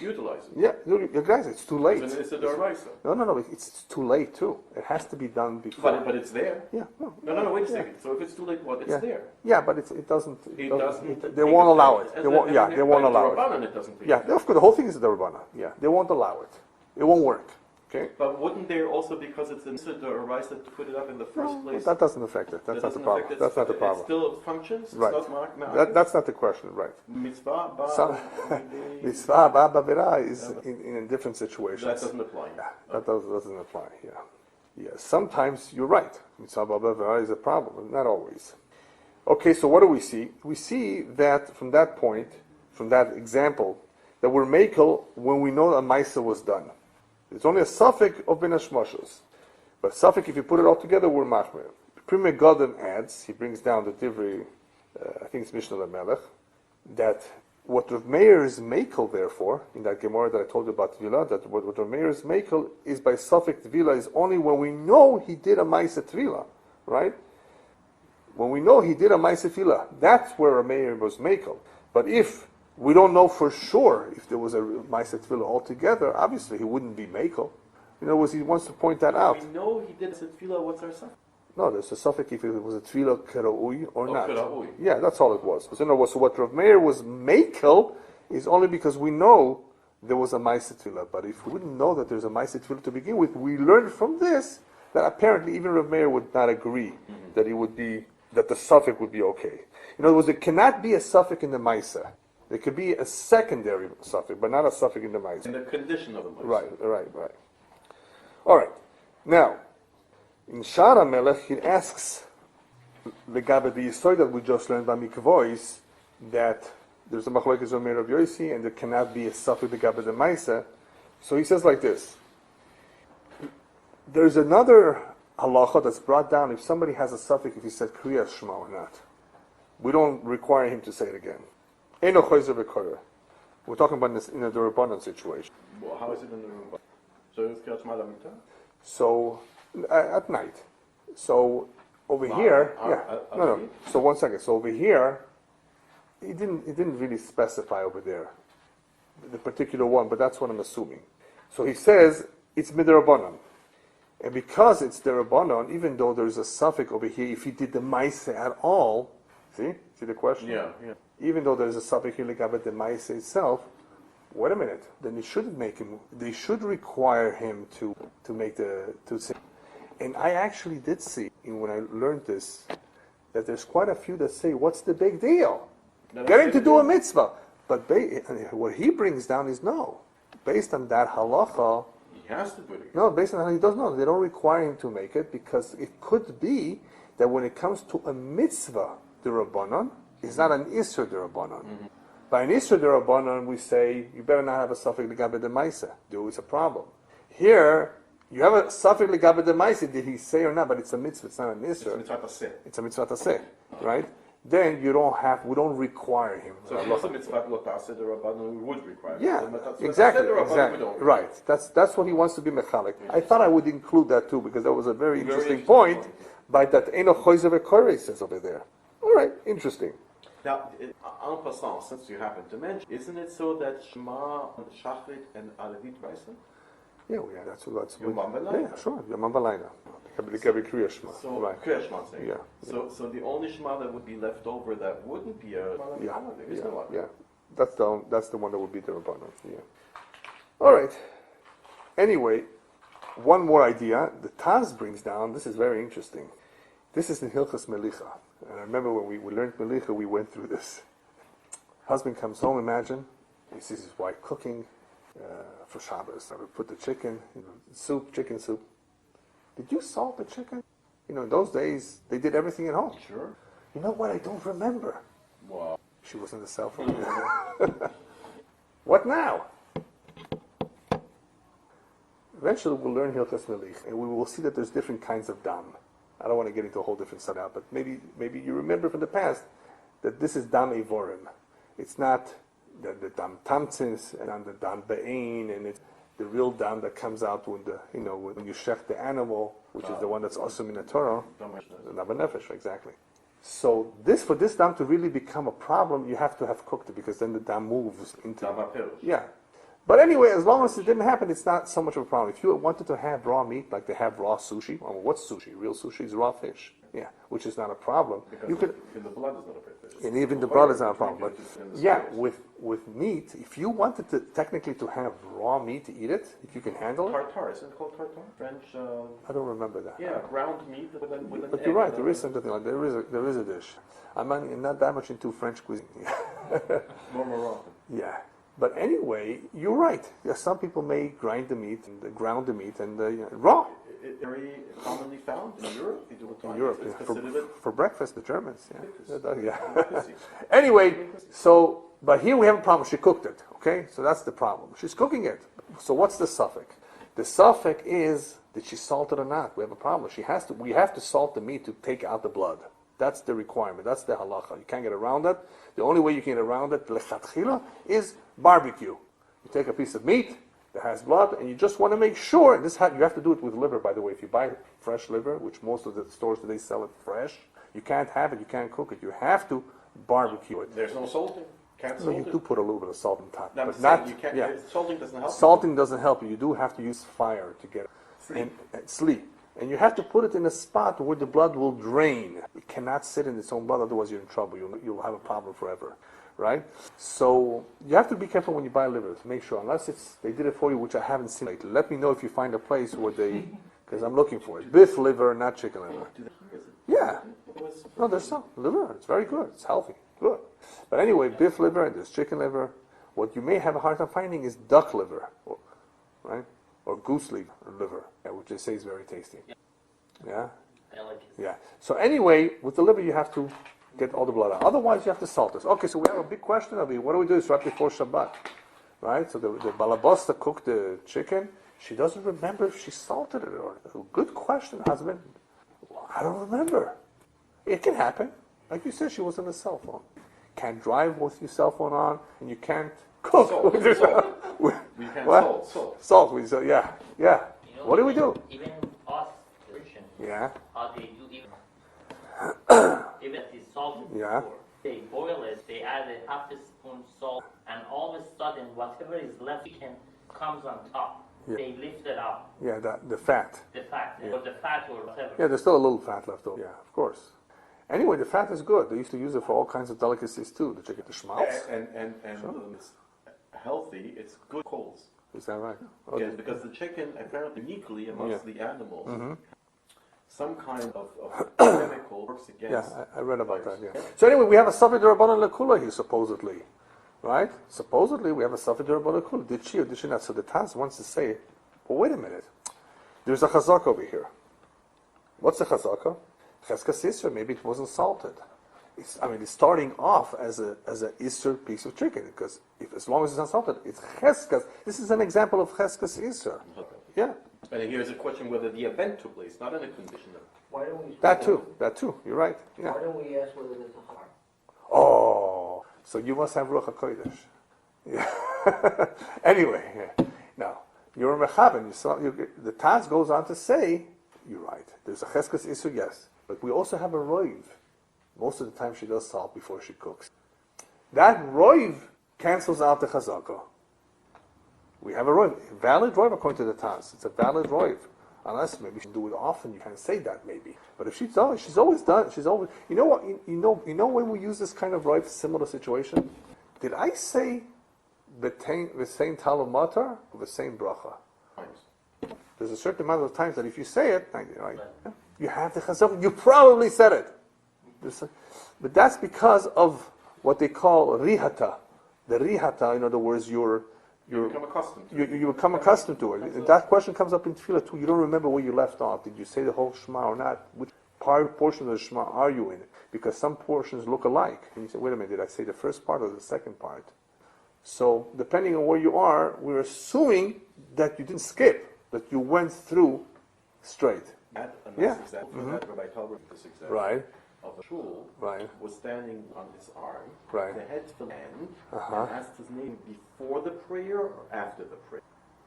utilize it. Yeah, you guys, it's too late. So it's a Doraisa. No, it's too late too. It has to be done before. But it's there. Yeah. No, wait a second. So if it's too late, it's there. Yeah, but it doesn't. They won't allow it. They won't allow it. It doesn't. Yeah, of course, the whole thing is the Rabbana. Yeah, they won't allow it. It won't work. Okay. But wouldn't there also, because it's in the Doraisa to put it up in the first place? That doesn't affect it. That's not the problem. That's not the problem. It still functions. It's right. not marked now. That's not the question. Right. Mitzvah ba'avera is in a different situation. That doesn't apply. Yeah, that doesn't apply. Yeah. Sometimes you're right. Mitzvah ba'avera is a problem, but not always. Okay, so what do we see? We see that from that point, from that example, that we're makel when we know a Maisa was done. It's only a suffix of Bein HaShmashos. But suffix, if you put it all together, we're machmer. Prime Godem adds, he brings down the Divrei, I think it's Mishnah LaMelech, that what Rav Meir is makel, therefore, in that Gemara that I told you about Tvila, that what Rav Meir is makel is by suffix Tvila is only when we know he did a Maisa Tvila, right? When we know he did a Maisa Tvila, that's where Rav Meir was makel. But if we don't know for sure if there was a Maisa Tefillah altogether, obviously he wouldn't be Mekel. In other words, he wants to point that out. We know he did a Tefillah, what's our suffix? No, there's a suffix if it was a Tefillah Kera'ui or not. Kera'ui. Yeah, that's all it was. So in other words, so what Rav Meir was Mekel is only because we know there was a Maisa Tefillah. But if we wouldn't know that there's a Maisa Tefillah to begin with, we learned from this that apparently even Rav Meir would not agree that it would be, that the suffix would be okay. In other words, there cannot be a suffix in the Maisa. There could be a secondary suffix, but not a suffix in the Maisa. In the condition of the Maisa. Right. All right. Now, in Shara Melech, he asks, Legabe the Yisoy that we just learned by Mikvaot, that there's a Machlokes of Meir of Yosi, and there cannot be a suffix Legabe the Maisa. So he says like this. There's another halacha that's brought down if somebody has a suffix, if he said Kriya Shema or not. We don't require him to say it again. We're talking about this in a Rabbanan situation. Well, how is it in the Rabbanan? So it's Kriyat Shema Lamita? So at night. So over here, no. So 1 second. So over here, it didn't really specify over there the particular one, but that's what I'm assuming. So he says it's midrabanan, and because it's derabanan, even though there's a suffix over here, if he did the Maise at all, see the question? Yeah. Even though there's a suffix here about the Maise itself, wait a minute, then they should require him to say. And I actually did see, when I learned this, that there's quite a few that say, what's the big deal? Getting to do a mitzvah. But what he brings down is no. Based on that halacha, he has to do it. No, based on that he doesn't know. They don't require him to make it, because it could be that when it comes to a mitzvah, the Rabbanon, it's not an Isser D'Rabbanan. By an Isser D'Rabbanan, we say, you better not have a suffix L'gabe de Maisa. It's a problem. Here, you have a suffix L'gabe de Maisa, did he say or not, but it's a mitzvah, it's not an Isser. It's a mitzvah taseh, right? Then we don't require him. So if it's a mitzvah L'taseh D'Rabbanan, we would require him. Yeah, exactly. Right. That's what he wants to be mechalik. I thought I would include that too, because that was a very interesting point, by that Eno Choyze V'Korei says over there. All right, interesting. Now, en passant, since you happen to mention, isn't it so that Shema, Shachrit, and Alevit Raisa? Yeah, that's Yom Balayna. Yeah, sure. Yom Balayna. Kriya Shema. So right. Kriya Shema. So the only Shema that would be left over that wouldn't be a yeah. That's the one that would be the Rabbanon. Yeah. All right. Anyway, one more idea. The Taz brings down. This is very interesting. This is in Hilchas Melicha. And I remember when we learned Melicha, we went through this. Husband comes home. Imagine he sees his wife cooking for Shabbos. I would put the chicken, chicken soup. Did you salt the chicken? In those days they did everything at home. Sure. You know what? I don't remember. Wow. She was on the cell phone. What now? Eventually we'll learn Hilchas Melicha, and we will see that there's different kinds of dam. I don't want to get into a whole different stuff now, but maybe you remember from the past that this is dam evorim. It's not the dam tamtzis and the dam be'ein, and it's the real dam that comes out when when you shech the animal, which is the one that's also in the Torah, the dam nefesh, exactly. So for this dam to really become a problem, you have to have cooked it, because then the dam moves into yeah. But anyway, as long as it didn't happen, it's not so much of a problem. If you wanted to have raw meat, like they have raw sushi, what's sushi? Real sushi is raw fish. Yeah, which is not a problem. Because you could, even the blood is not a fish. And even the blood is not a problem. But yeah, with meat, if you wanted to technically to have raw meat to eat it, if you can handle it. Tartare, isn't it called tartare? French. I don't remember that. Yeah, ground meat with an But egg. you're right. There is something like there is a dish. I'm not that much into French cuisine. More Moroccan. Yeah. But anyway, you're right. Yeah, some people may ground the meat and raw. It's very commonly found in Europe. They do it In Europe, it's yeah. considered For breakfast, the Germans. Yeah. Yeah. Anyway, but here we have a problem. She cooked it. Okay, so that's the problem. She's cooking it. So what's the suffix? The suffix is that she salted or not. We have a problem. We have to salt the meat to take out the blood. That's the requirement. That's the halacha. You can't get around that. The only way you can get around it, lechatchila, is barbecue. You take a piece of meat that has blood, and you just want to make sure. You have to do it with liver, by the way. If you buy fresh liver, which most of the stores today sell it fresh, you can't have it. You can't cook it. You have to barbecue it. There's no salting. Can't So salt you it. do put a little bit of salt on top, No, but I'm not. saying you can't. Yeah. Salting doesn't help. Salting doesn't help you. You do have to use fire to get it. Sleep. And sleep. And you have to put it in a spot where the blood will drain. It cannot sit in its own blood, otherwise you're in trouble. You'll have a problem forever, right? So you have to be careful when you buy liver to make sure, unless they did it for you, which I haven't seen lately. Let me know if you find a place where because I'm looking for it. Beef liver, not chicken liver. Yeah. No, there's some liver. It's very good. It's healthy. Good. But anyway, beef liver and there's chicken liver. What you may have a hard time finding is duck liver, right? Or goose liver, which they say is very tasty. Yeah? I like it. Yeah. So anyway, with the liver you have to get all the blood out. Otherwise you have to salt it. Okay, so we have a big question of what do we do? It's right before Shabbat. Right? So the balabosta cooked the chicken. She doesn't remember if she salted it or not. Good question, husband. I don't remember. It can happen. Like you said, she was on a cell phone. Can't drive with your cell phone on, and you can't cook Salt. with your Salt. with, We can't what? salt. With yeah. What do we do? Even us, Christians, Yeah. how they do even it's salted Yeah. before. They boil it, they add a half a spoon salt, and all of a sudden whatever is left comes on top. Yeah. They lift it up, Yeah, the fat. the fat, or the fat or whatever. Yeah, there's still a little fat left over. Yeah, of course. Anyway, the fat is good. They used to use it for all kinds of delicacies too. The chicken, the schmaltz. And it's healthy. It's good coals. Is that right? Yes, because the chicken, apparently uniquely amongst the animals, some kind of chemical works against. Yeah, I read about that. Yeah. So anyway, we have a Safed Rabbanan Lekula here, supposedly, right? Supposedly, we have a Safed Rabbanan Lekula. Did she or did she not? So the Taz wants to say, well, wait a minute. There's a chazaka over here. What's the chazaka? Cheskas Isser. Maybe it wasn't salted. It's starting off as a Isser piece of chicken, because as long as it's not salted, it's cheskas. This is an example of cheskas Isser. Yeah. And here's a question whether the event took place, not in a condition. Why don't we? That too. You're right. Yeah. Why don't we ask whether there's a harm? Oh, so you must have Ruach HaKodesh. Yeah. Anyway, now, you're a Mechaben. The Taz goes on to say, you're right, there's a Cheskas Isur, yes, but we also have a Roiv. Most of the time she does salt before she cooks. That Roiv cancels out the Chazaka. We have a Roiv. Valid Roiv according to the Taz. It's a valid Roiv. Unless maybe she do it often, you can't say that maybe. But if she's always done, she's always. You know what? You know when we use this kind of Roiv, similar situation, did I say the same talum matar or the same bracha? There's a certain amount of times that if you say it, right, you have the chazak. You probably said it, but that's because of what they call rihata. The rihata, in other words, you become accustomed to it. And that question comes up in tefillah too. You don't remember where you left off. Did you say the whole Shema or not? Which portion of the Shema are you in? Because some portions look alike. And you say, wait a minute, did I say the first part or the second part? So depending on where you are, we're assuming that you didn't skip, that you went through straight. That Rabbi Talbot, this example. Right. Of the shul, right, was standing on his arm, right, the head to the end, and asked his name before the prayer or after the prayer.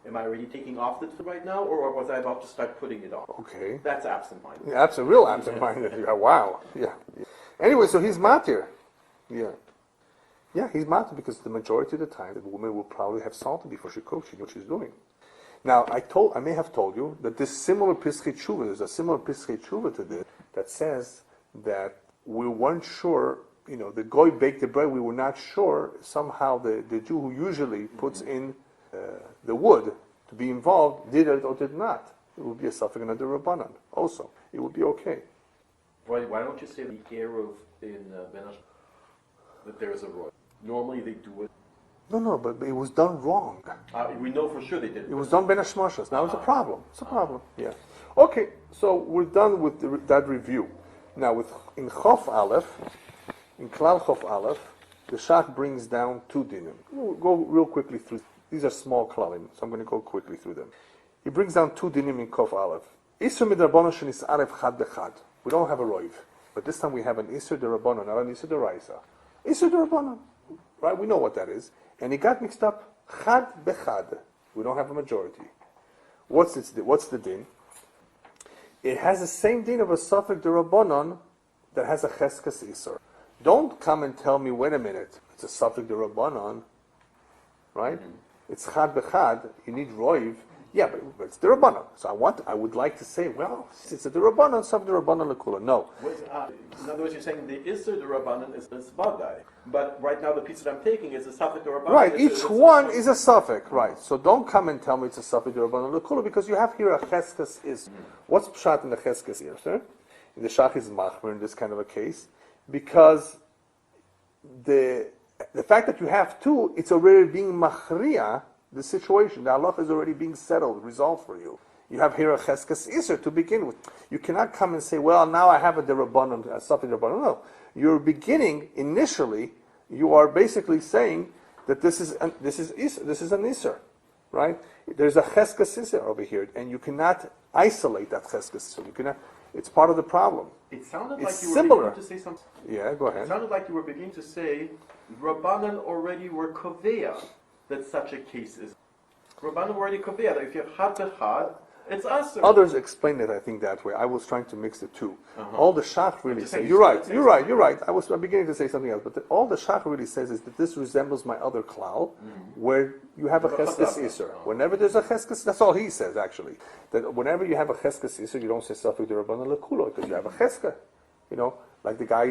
Am I already taking off the tefillin right now, or was I about to start putting it on? Okay. That's absent-minded. Yeah, real absent-minded. Yeah, wow. Yeah. Anyway, so he's matir. Yeah. Yeah, he's matir because the majority of the time the woman will probably have salted before she cooks. She knows what she's doing. Now, I may have told you that this similar pischei tshuva, there's a similar pischei tshuva to this that says that we weren't sure, the goy baked the bread, we were not sure, somehow the Jew who usually puts in the wood to be involved, did it or did not. It would be a suffix and a derabanan also. It would be okay. Why don't you say the eruv in Benash that there is a roy? Normally they do it. No, but it was done wrong. We know for sure they did it. It was done ben hashmashas. Now it's a problem. It's a problem. Yeah. Okay, so we're done with that review. Now, in Chof Aleph, in Klal Chof Aleph, the Shach brings down two dinim. We'll go real quickly through. These are small klalim, so I'm going to go quickly through them. He brings down two dinim in Chof Aleph. Isur midrabanan shenisaref chad bechad. We don't have a roiv, but this time we have an isur derabanan, not an isur deraisa. Isur derabanan, right? We know what that is, and it got mixed up. Chad bechad. We don't have a majority. What's the din? It has the same din of a suffix derabanan that has a cheskas isur. Don't come and tell me, wait a minute, it's a suffix derabanan, right? It's chad bechad. You need roiv. Yeah, but it's derabanan. So I would like to say, well, it's a derabanan, suffix derabanan lekula. No. In other words, you're saying the isur derabanan is vadai, but right now the piece that I'm taking is a suffix derabanan. Right. Each one is a suffix. Right. So don't come and tell me it's a suffix derabanan lekula because you have here a cheskas is. What's pshat in the cheskas is, sir? In the shach is machmer in this kind of a case because the fact that you have two, it's already being machriya. The situation, the halacha is already being settled, resolved for you. You have here a cheskas iser to begin with. You cannot come and say, well, now I have a derabanan, a suffix derabanan. No. You're beginning, initially, you are basically saying that this is an iser, right? There's a cheskas iser over here, and you cannot isolate that cheskas iser. You cannot, it's part of the problem. It sounded it's like you similar. were beginning to say something. Yeah, go ahead. It sounded like you were beginning to say, Rabbanan already were koveya that such a case is. Rabbanan already koveya that if you have had bechad, it's asur. Others explain it, I think, that way. I was trying to mix the two. All the Shach really says, you're right. I'm beginning to say something else, but all the Shach really says is that this resembles my other klal, where you have a cheskas iser. Whenever there's a cheskas, that's all he says, actually. That whenever you have a cheskas iser, you don't say suffix derabanan lekula, because you have a cheska. Like the guy,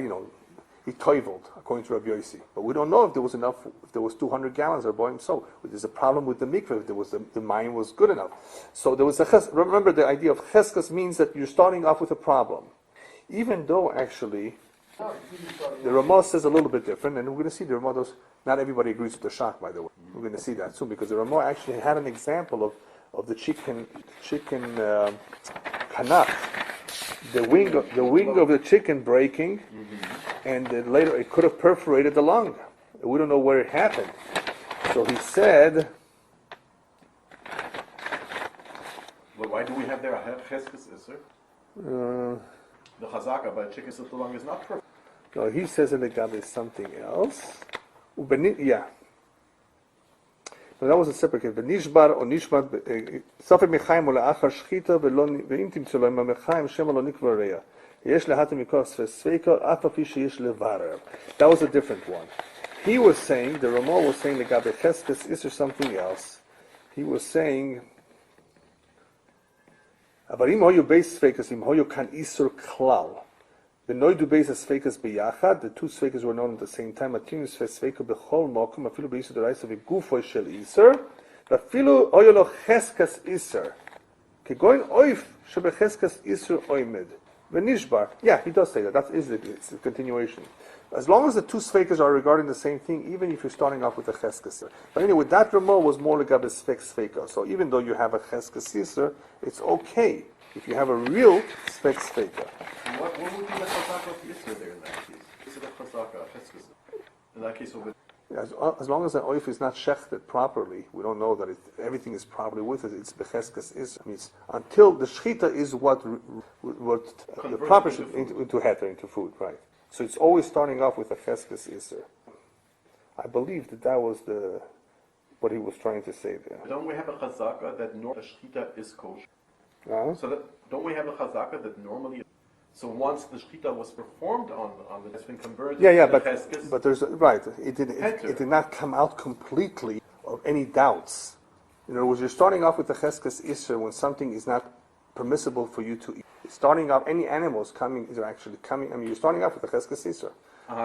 he toiveled, according to Rabbi Yossi. But we don't know if there was enough, if there was 200 gallons or boim so. There's a problem with the mikveh, if there was the mine was good enough. So there was remember the idea of cheskas means that you're starting off with a problem. Even though actually, the Ramah says a little bit different, and we're going to see the Ramah not everybody agrees with the Shach, by the way. We're going to see that soon, because the Ramah actually had an example of the chicken kanach. The wing of the chicken breaking, and later it could have perforated the lung. We don't know where it happened. So he said. Well, why do we have there a cheskas iser? The chazaka by chicken if the lung is not perfect. No, he says in the Gab is something else. Yeah. No, that was a separate case. V'nishbar or nishmat safek mechaim or le'achar shchita ve'im timtzu lo im mechaim shema lo nikva reya. Yesh lehatem mikos Sfeka af afi sheyesh levarer. That was a different one. He was saying, the Ramah was saying, the Gabe Cheskes, is there something else? He was saying, אבל אם היו בייס ספקס, אם היו כאן איסור כלל, The noidu beis Sfekas biyachad. The two Sfekas were known at the same time. Atinu Sfeka bechol mokum afilu beisu deraisa v'gufo shel iser. Afilu oyolo cheskas iser. Kegoin oif shebecheskas iser oimed. V'nishbar. Yeah, he does say that. That is it's a continuation. As long as the two Sfekas are regarding the same thing, even if you're starting off with a cheskas iser. But anyway, that Ramah was more like a Sfeka. So even though you have a cheskas iser, it's okay if you have a real Sfeka. What would be the chazaka of Yisra there in that case? Is it a chazaka, a cheskes? In that case, as long as the oif is not shechted properly, we don't know that everything is properly with it. It's becheskes is. I mean, until the shechita is what the proper into heter, into food, right? So it's always starting off with a cheskes iser. I believe that was what he was trying to say there. Don't we have a chazaka that the shechita is kosher? So don't we have a chazaka that normally? So once the shechita was performed on it's been converted. But there's right. It did not come out completely of any doubts. In other words, you're starting off with the cheskes iser when something is not permissible for you to eat. Starting off, any animals are actually coming. I mean, you're starting off with the cheskes iser.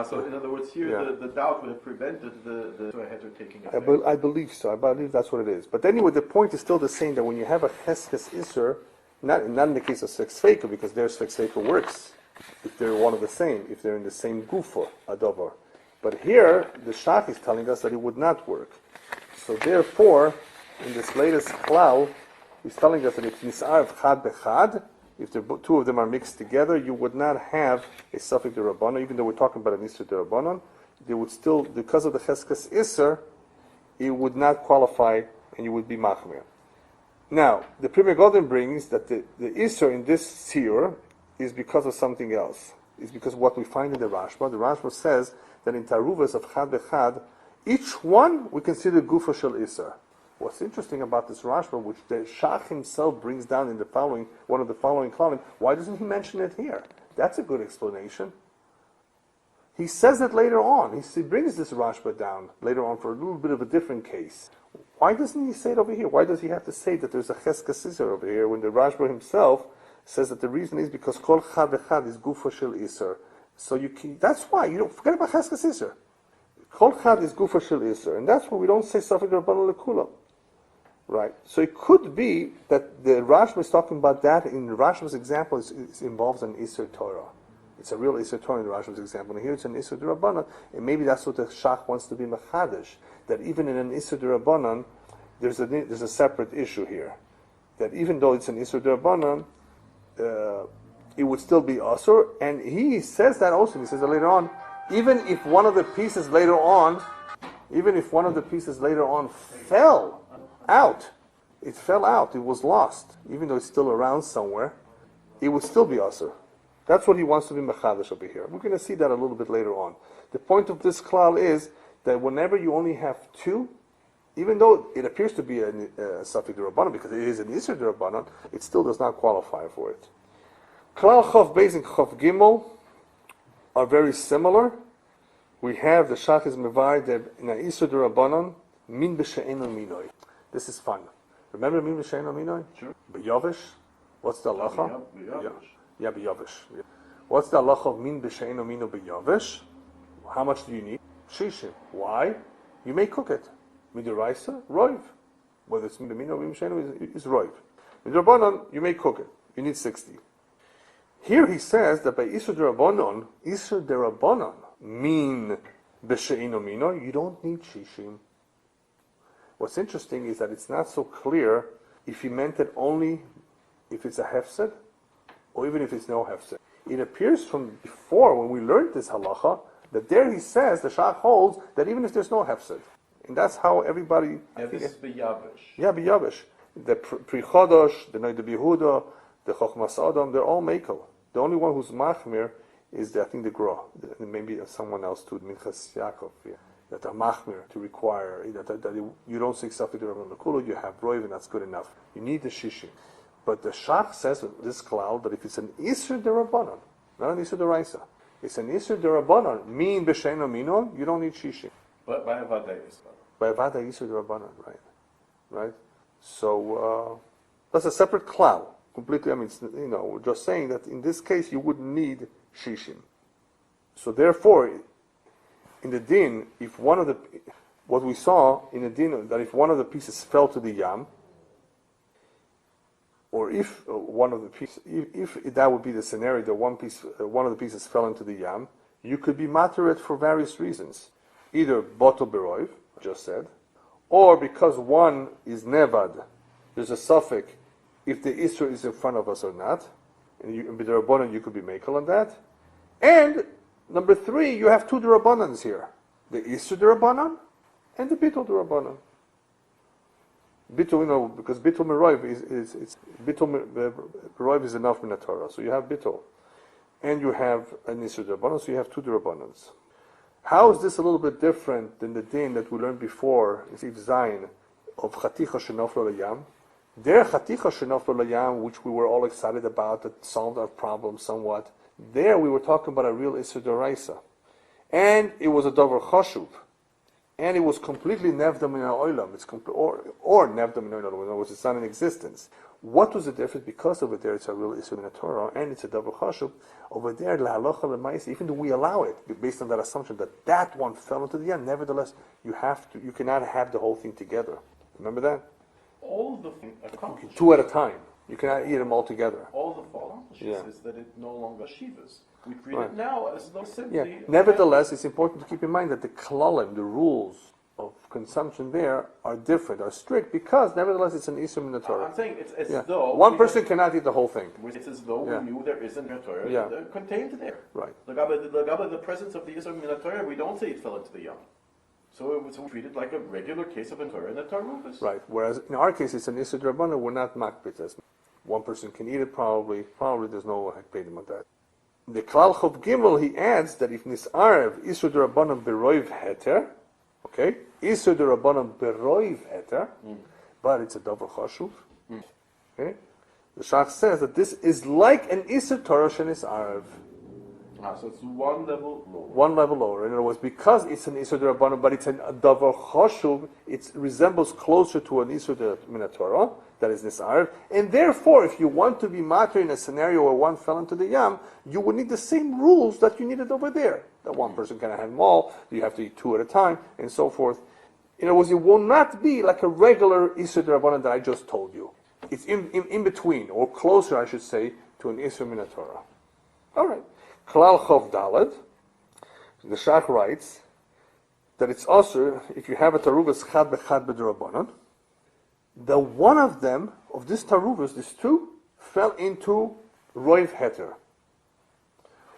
So in other words, here the doubt would have prevented the heter taking effect. I believe so. I believe that's what it is. But anyway, the point is still the same, that when you have a cheskes iser, not in the case of Sfeka, because their Sfeka works if they're one of the same, if they're in the same gufo, adover. But here, the Shach is telling us that it would not work. So therefore, in this latest klal, he's telling us that if nisar chad bechad, if the two of them are mixed together, you would not have a suffix derabbanon, even though we're talking about an isur derabbanon. They would still, because of the cheskes isur, it would not qualify, and you would be machmir. Now, the Pri Megadim brings that the isur in this seer is because of something else. It's because of what we find in the Rashba. The Rashba says that in Taaruvot of chad bechad, each one we consider gufa shel isur. What's interesting about this Rashba, which the Shach himself brings down in one of the following klalim, why doesn't he mention it here? That's a good explanation. He says it later on. He brings this Rashba down later on for a little bit of a different case. Why doesn't he say it over here? Why does he have to say that there's a cheskes iser over here when the Rashba himself says that the reason is because kol chad v'chad is gufa shel iser. So that's why you don't forget about cheskes iser. Kol chad is gufa shel iser, and that's why we don't say safek rabbanon lekula. Right. So it could be that the Rashba is talking about that. In Rashba's example, it involves an iser Torah. It's a real iser Torah in the Rashba's example. And here it's an iser d'Rabbanan, and maybe that's what the Shach wants to be machadish. That even in an iser d'Rabbanan, there's a separate issue here. That even though it's an iser d'Rabbanan, it would still be asur. And he says that also. He says that later on, even if one of the pieces later on fell out, it was lost, even though it's still around somewhere, it would still be asur. That's what he wants to be mechadish over here. We're going to see that a little bit later on. The point of this klal is that whenever you only have two, even though it appears to be a safek d'Rabbanan, because it is an isur d'Rabbanan, it still does not qualify for it. Klal Chav Beis and Chav Gimel are very similar. We have the Shach is mevayd in a isur d'Rabbanan min b'she'eno minoi. This is fun. Remember min b'she'eno minoi? Sure. B'yavish. What's the halacha? B'yavish. Yeah, b'yavish. What's the halacha of min b'she'eno mino b'yavish? How much do you need? Shishim. Why? You may cook it. Midiraisa, roiv. Whether it's min b'mino or min b'she'eno is roiv. Midrabanan, you may cook it. You need 60. Here he says that by isur derabanan, min b'she'eno mino, you don't need shishim. What's interesting is that it's not so clear if he meant it only if it's a hefsed, or even if it's no hefsed. It appears from before, when we learned this halacha, that there he says, the Shach holds, that even if there's no hefsed. And that's how everybody... this is b'yavish. Yeah, b'yavish. The Pri Chodosh, the Niddah B'Yehuda, the Chochmas Adam, they're all mekel. The only one who's machmir is, I think, the Gra. Maybe someone else too, Minchas Yaakov. Yeah. That are machmir to require that you don't say safek d'Rabbanan lekula, you have roiv, and that's good enough. You need the shishim. But the Shach says in this klal that if it's an isur d'Rabbanan, not an isur d'Oraisa, it's an isur d'Rabbanan, min b'she'eno mino, you don't need shishim. But by avada isur d'Rabbanan, right? So that's a separate klal. completely, we're just saying that in this case you wouldn't need shishim. So therefore, in the din, if what we saw in the din, that if one of the pieces fell to the yam, or if one of the pieces, if that would be the scenario that one of the pieces fell into the yam, you could be matter it for various reasons. Either botel beroiv, just said, or because one is nevad, there's a suffix if the isur is in front of us or not, and with the rabbanon you could be makel on that. And number 3, you have 2 derabbanans here: the isur derabbanan and the bitul derabbanan. Bitul, because bitul meroiv is bitul meroiv is enough in the Torah, so you have bitul, and you have an isur derabbanan, so you have 2 derabbanans. How is this a little bit different than the din that we learned before in Sif Zayin of chaticha shenoflo layam? There, chaticha shenoflo layam, which we were all excited about, that solved our problem somewhat. There, we were talking about a real isur deraisa, and it was a davar chashuv. And it was completely nevdam in oilam. It's or nevdam in oilam. In other words, it's not in existence. What was the difference? Because over there it's a real issue in the Torah, and it's a double chashuv. Over there, la halacha l'maisa, even though we allow it based on that assumption that one fell into the end, nevertheless, you cannot have the whole thing together. Remember that? All the accomplishments. 2 at a time. You cannot eat them all together. All the accomplishments is that it no longer shivas. We treat it now as though simply. Yeah. Nevertheless, it's important to keep in mind that the klalim, the rules of consumption there, are different, are strict, because nevertheless it's an isur in the Torah. I'm saying it's as though one person cannot eat the whole thing. It's as though we knew there isn't a Torah contained there. Right. The presence of the isur in the Torah, we don't say it fell into the yam. So it was treated like a regular case of a Torah and a Taaruvot. Right. Whereas in our case, it's an isur d'Rabbanan, we're not makpitas. One person can eat it probably there's no hakpedim on that. The Klal Chov Gimel, he adds that if Nisarev Isur D'Rabbanan Beroiv Heter, okay, Isur D'Rabbanan Beroiv Heter, but it's a double chashuv, okay, the Shach says that this is like an Isur Torah Shenis'arev. So it's one level lower. One level lower. In other words, because it's an Isur D'Rabbanan, but it's a davar chashuv, it resembles closer to an Isur Min Torah, that is Nis'arev, and therefore, if you want to be matter in a scenario where one fell into the yam, you would need the same rules that you needed over there. That one person cannot have them all, you have to eat 2 at a time, and so forth. In other words, it will not be like a regular Isur D'Rabbanan that I just told you. It's in between, or closer, I should say, to an Isur Min Torah. All right. Klal Chov Daled, the Shach writes that it's also, if you have a Taaruvot chad bechad b'D'Rabbanan, the one of them, of this Taaruvos, these 2, fell into Roiv Heter.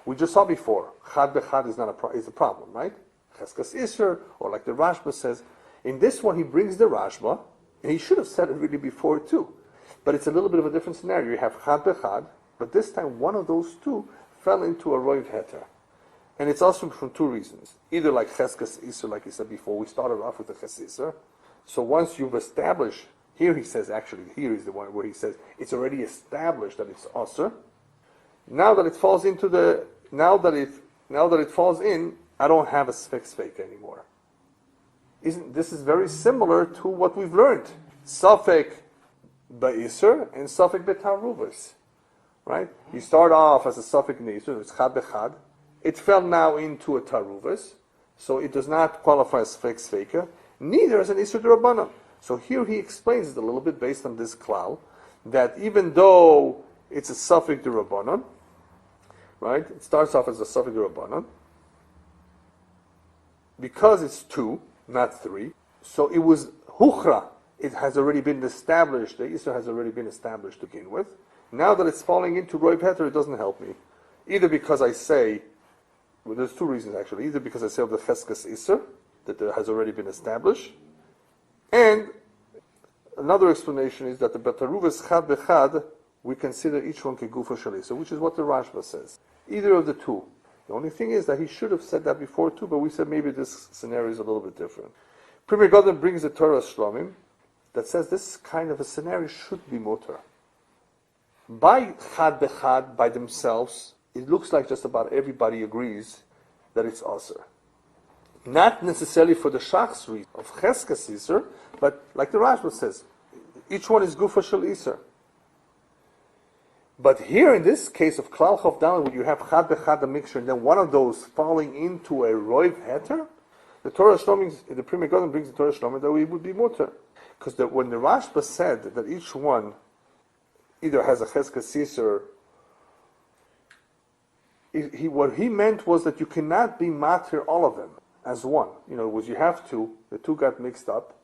We just saw before, chad bechad is a problem, right? Cheskas Isser, or like the Rashba says. In this one, he brings the Rashba, and he should have said it really before too. But it's a little bit of a different scenario. You have chad bechad, but this time one of those 2 fell into a Roiv Heter. And it's also from 2 reasons. Either like Cheskas Isser, like he said before, we started off with the Ches Isser. So once you've established, here he says, actually, here is the one where he says, it's already established that it's Asr. Now that it falls into now that it falls in, I don't have a Sfeka anymore. This is very similar to what we've learned. Safek Ba'isr and Safek B'Taaruvos. Right? You start off as a Safek Nisr, it's Chad Bechad. It fell now into a Taaruvos, so it does not qualify as Sfeka, neither as an Isur D'Rabbanan. So here he explains it a little bit based on this klal, that even though it's a Safek D'Rabbanan, right? It starts off as a Safek D'Rabbanan, because it's 2, not 3, so it was Huchra. It has already been established, the Isur has already been established to begin with. Now that it's falling into Roiv Heter, it doesn't help me. Either because I say, well, there's 2 reasons actually. Either because I say of the Cheskas Isur, that it has already been established, and another explanation is that the Taaruvos chad bechad, we consider each one kegufa shalisa, which is what the Rashba says. Either of the 2. The only thing is that he should have said that before too, but we said maybe this scenario is a little bit different. Premier Godin brings the Torah Shlomim that says this kind of a scenario should be mutar. By chad bechad, by themselves, it looks like just about everybody agrees that it's Asr. Not necessarily for the Shach's reason of Cheskas Isser, but like the Rashba says, each one is Gufa Shel Isser. But here in this case of klal chof dalet, where you have chad bechad, a mixture, and then one of those falling into a roiv heter, the Torah Shlomim, the Pri Megadim brings the Torah Shlomim that we would be mutter. Because when the Rashba said that each one either has a cheskas iser, what he meant was that you cannot be matir all of them as one. You know, was you have to, the two got mixed up.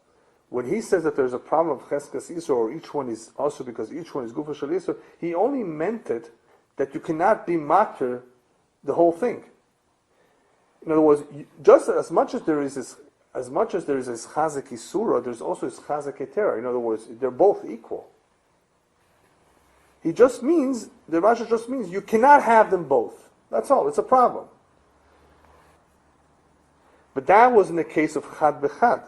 When he says that there's a problem of cheskas iser, or each one is also because each one is gufa shel iser, he only meant it that you cannot be matir the whole thing. In other words, just as much as there is this chazak isura, there's also this chazak etera. In other words, they're both equal. The Rashi just means you cannot have them both. That's all. It's a problem. But that was in the case of chad bechad.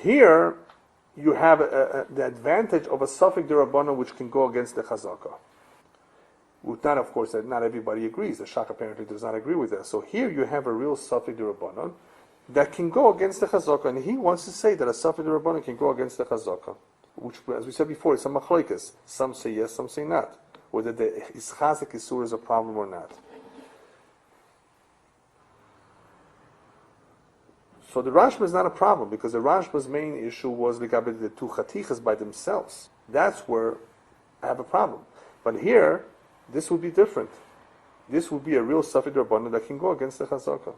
Here, you have the advantage of a suffix derabbanan which can go against the chazaka. With that, of course, that not everybody agrees. The Shach apparently does not agree with that. So here you have a real suffix derabbanan that can go against the chazaka, and he wants to say that a suffix derabbanan can go against the chazaka, which, as we said before, is a machlokes. Some say yes, some say not. Whether the chazak isur is a problem or not. So the Rashba is not a problem, because the Rashba's main issue was the two chatichas by themselves. That's where I have a problem. But here, this would be different. This would be a real suffix derabbanan that can go against the chazaka.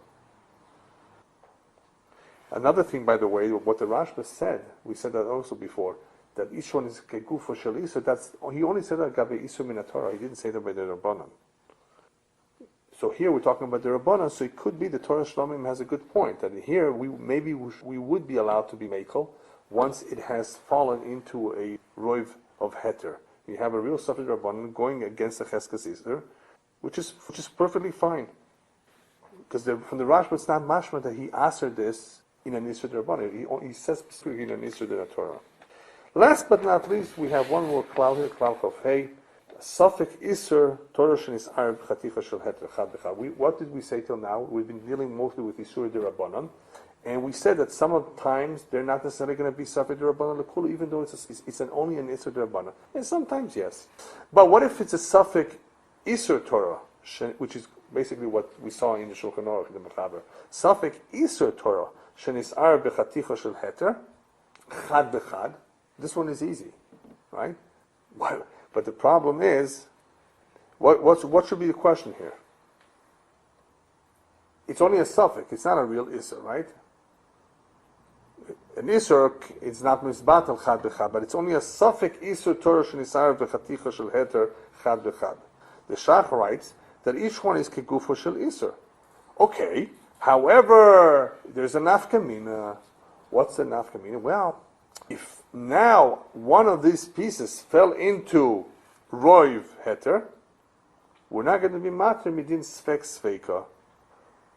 Another thing, by the way, what the Rashba said, we said that also before, that each one is kegufo shel iser. He only said that gabe iser min Torah. He didn't say that by the Rabbanan. So here we're talking about the Rabbanan, so it could be the Torah Shlomim has a good point, that here we would be allowed to be mekel once it has fallen into a roiv of heter. You have a real suffix Rabbanan going against the cheskas iser, which is perfectly fine. Because from the Rashba it's not mashma that he answered this in an Isra Rabbanan. He says specifically in an Isra Torah. Last but not least, we have one more klal here, klal chof hey. Suffix Isser Torah shenis arb chaticha shel heter chad bechad. What did we say till now? We've been dealing mostly with Isur Rabbanan, and we said that some of the times they're not necessarily going to be Suffix Rabbanan lekula, even though it's only an Isur Rabbanan. And sometimes yes. But what if it's a Suffix Isur Torah, which is basically what we saw in the Shulchan Aruch, the Mechaber. Suffix Isur Torah shenis arb chaticha shel heter chad bechad. This one is easy, right? Why? But the problem is, what should be the question here? It's only a suffix. It's not a real isser, right? An isser is not misbatel chad bechad, but it's only a suffix isser Torah shenisar v'chaticha shel heter chad bechad. The Shach writes that each one is kegufo shel isser. Okay. However, there's a nafkamina. What's the nafkamina? Well, if now one of these pieces fell into roiv heter, we're not going to be matir midin sfeka.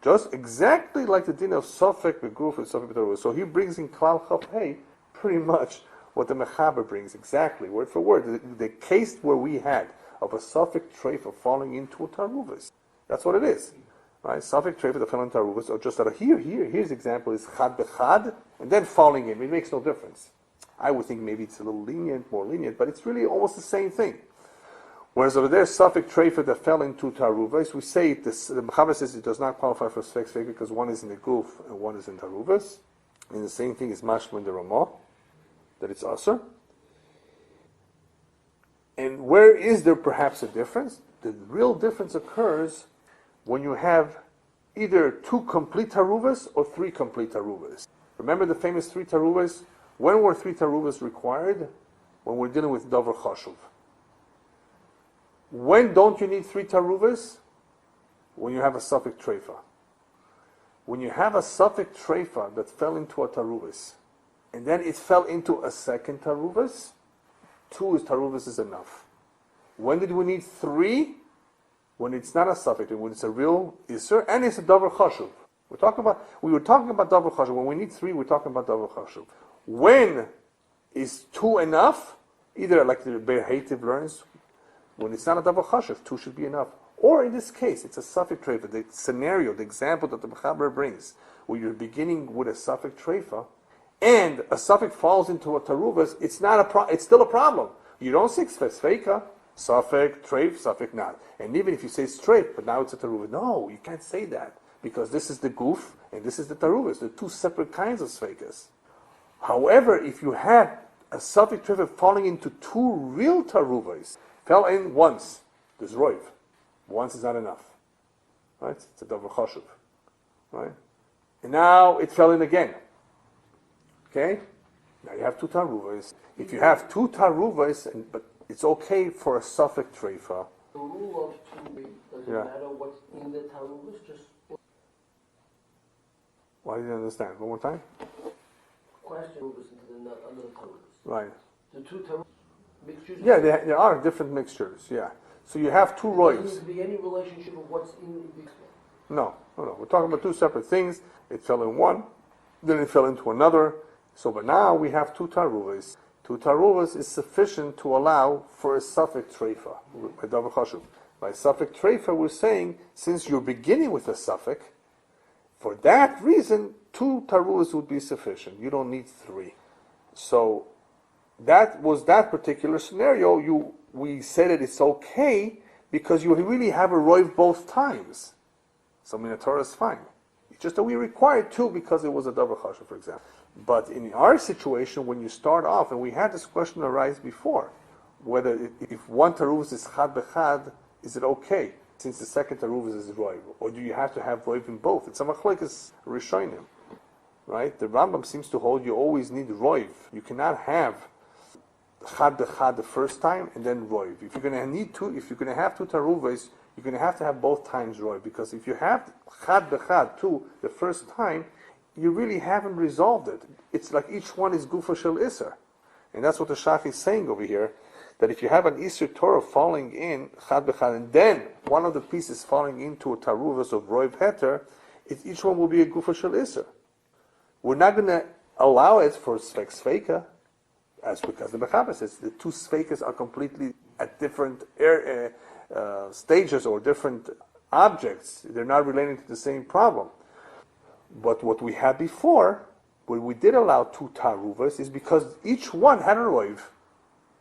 Just exactly like the din of sofek beguf and sofek b'torah. So he brings in klal chof hey pretty much what the mechaber brings, exactly word for word. The case where we had of a sofek treifa falling into a taruvos. That's what it is. Right? Sofek treifa that fell into taruvos, or just that here's example is chad bechad, and then falling in. It makes no difference. I would think maybe it's a little more lenient, but it's really almost the same thing. Whereas over there, Safek Treifa that fell into Taaruvos, we say the Mechaber says it does not qualify for Sfeka because one is in the Guf and one is in Taaruvos. And the same thing is Mashma in the Ramah, that it's Asr. And where is there perhaps a difference? The real difference occurs when you have either 2 complete Taaruvos or 3 complete Taaruvos. Remember the famous 3 Taaruvos? When were 3 Taaruvos required? When we're dealing with Dover Chashuv. When don't you need 3 Taaruvos? When you have a Safek Treifa. When you have a Safek Treifa that fell into a Taaruvos, and then it fell into a second Taaruvos, 2 Taaruvos is enough. When did we need 3? When it's not a Safek, when it's a real Isser, and it's a Dover Chashuv. We were talking about Dover Chashuv. When we need 3, we're talking about Dover Chashuv. When is 2 enough? Either like the Be'er Hativ learns, when it's not a Dover Chashuv, 2 should be enough. Or in this case, it's a Safek Treifa. The scenario, the example that the Mechaber brings, where you're beginning with a Safek Treifa, and a suffix falls into a taruvas, it's still a problem. You don't say Sfeka, suffix, treif, suffix not. And even if you say treif, but now it's a taruvas, no, you can't say that, because this is the guf and this is the taruvas. They're two separate kinds of Sfekas. However, if you have a suffix treif falling into two real taruvas, fell in once, there's roiv. Once is not enough. Right? It's a davar chashuv. Right? And now it fell in again. Okay? Now you have two taruvas. If you have two taruvas, but it's okay for a suffix treifa. The rule of two, does it matter what's in the taruvas? Just why didn't you understand? One more time? Question into the under the taruvas. Right. The two taruvas mixtures? Yeah, there are different mixtures, yeah. So you have two roivs. Does there be any relationship of what's in the mixture? No. We're talking about two separate things. It fell in one, then it fell into another. So, but now we have two taruvas. Two taruvas is sufficient to allow for a suffix treifa, by davar chashuv. By suffix treifa, we're saying, since you're beginning with a suffix, for that reason, two taruvas would be sufficient. You don't need three. So, that was that particular scenario. We said that it's okay because you really have a roiv both times. So in the Torah is fine. It's just that we required two because it was a davar chashuv, for example. But in our situation, when you start off, and we had this question arise before, whether if one taruvus is chad bechad, is it okay since the second taruvus is roiv, or do you have to have roiv in both? It's a machlokes rishonim, right? The Rambam seems to hold you always need roiv. You cannot have chad bechad the first time and then roiv. If you're going to need two, if you're going to have two taruvos, you're going to have both times roiv, because if you have chad bechad two the first time, you really haven't resolved it. It's like each one is gufa shel iser, and that's what the Shach is saying over here. That if you have an iser Torah falling in chad bechad, and then one of the pieces falling into a taruvos of roiv heter, each one will be a gufa shel iser. We're not going to allow it for Sfeka, as because the Mechaber says the two Sfekas are completely at different stages or different objects. They're not relating to the same problem. But what we had before, when we did allow two taruvas, is because each one had a roiv.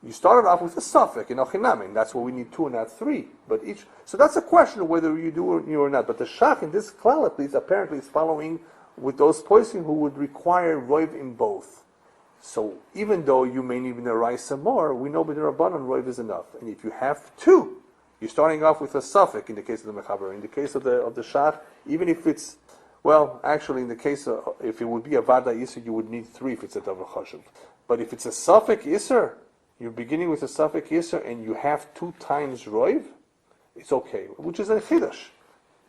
You started off with a suffix in Ochinam, and that's why we need two and not three. But so that's a question of whether you do or not. But the Shach in this klal at least apparently is following with those poisim who would require roiv in both. So even though you may need to arise some more, we know b'derabbanan roiv is enough. And if you have two, you're starting off with a suffix in the case of the Mechaber. In the case of the Shach, even if it's actually, in the case of, if it would be a Vada Isser, you would need three if it's a Davar Chashuv. But if it's a Suffix Isser, you're beginning with a Suffix Isser and you have two times Roiv, it's okay, which is a Chiddush.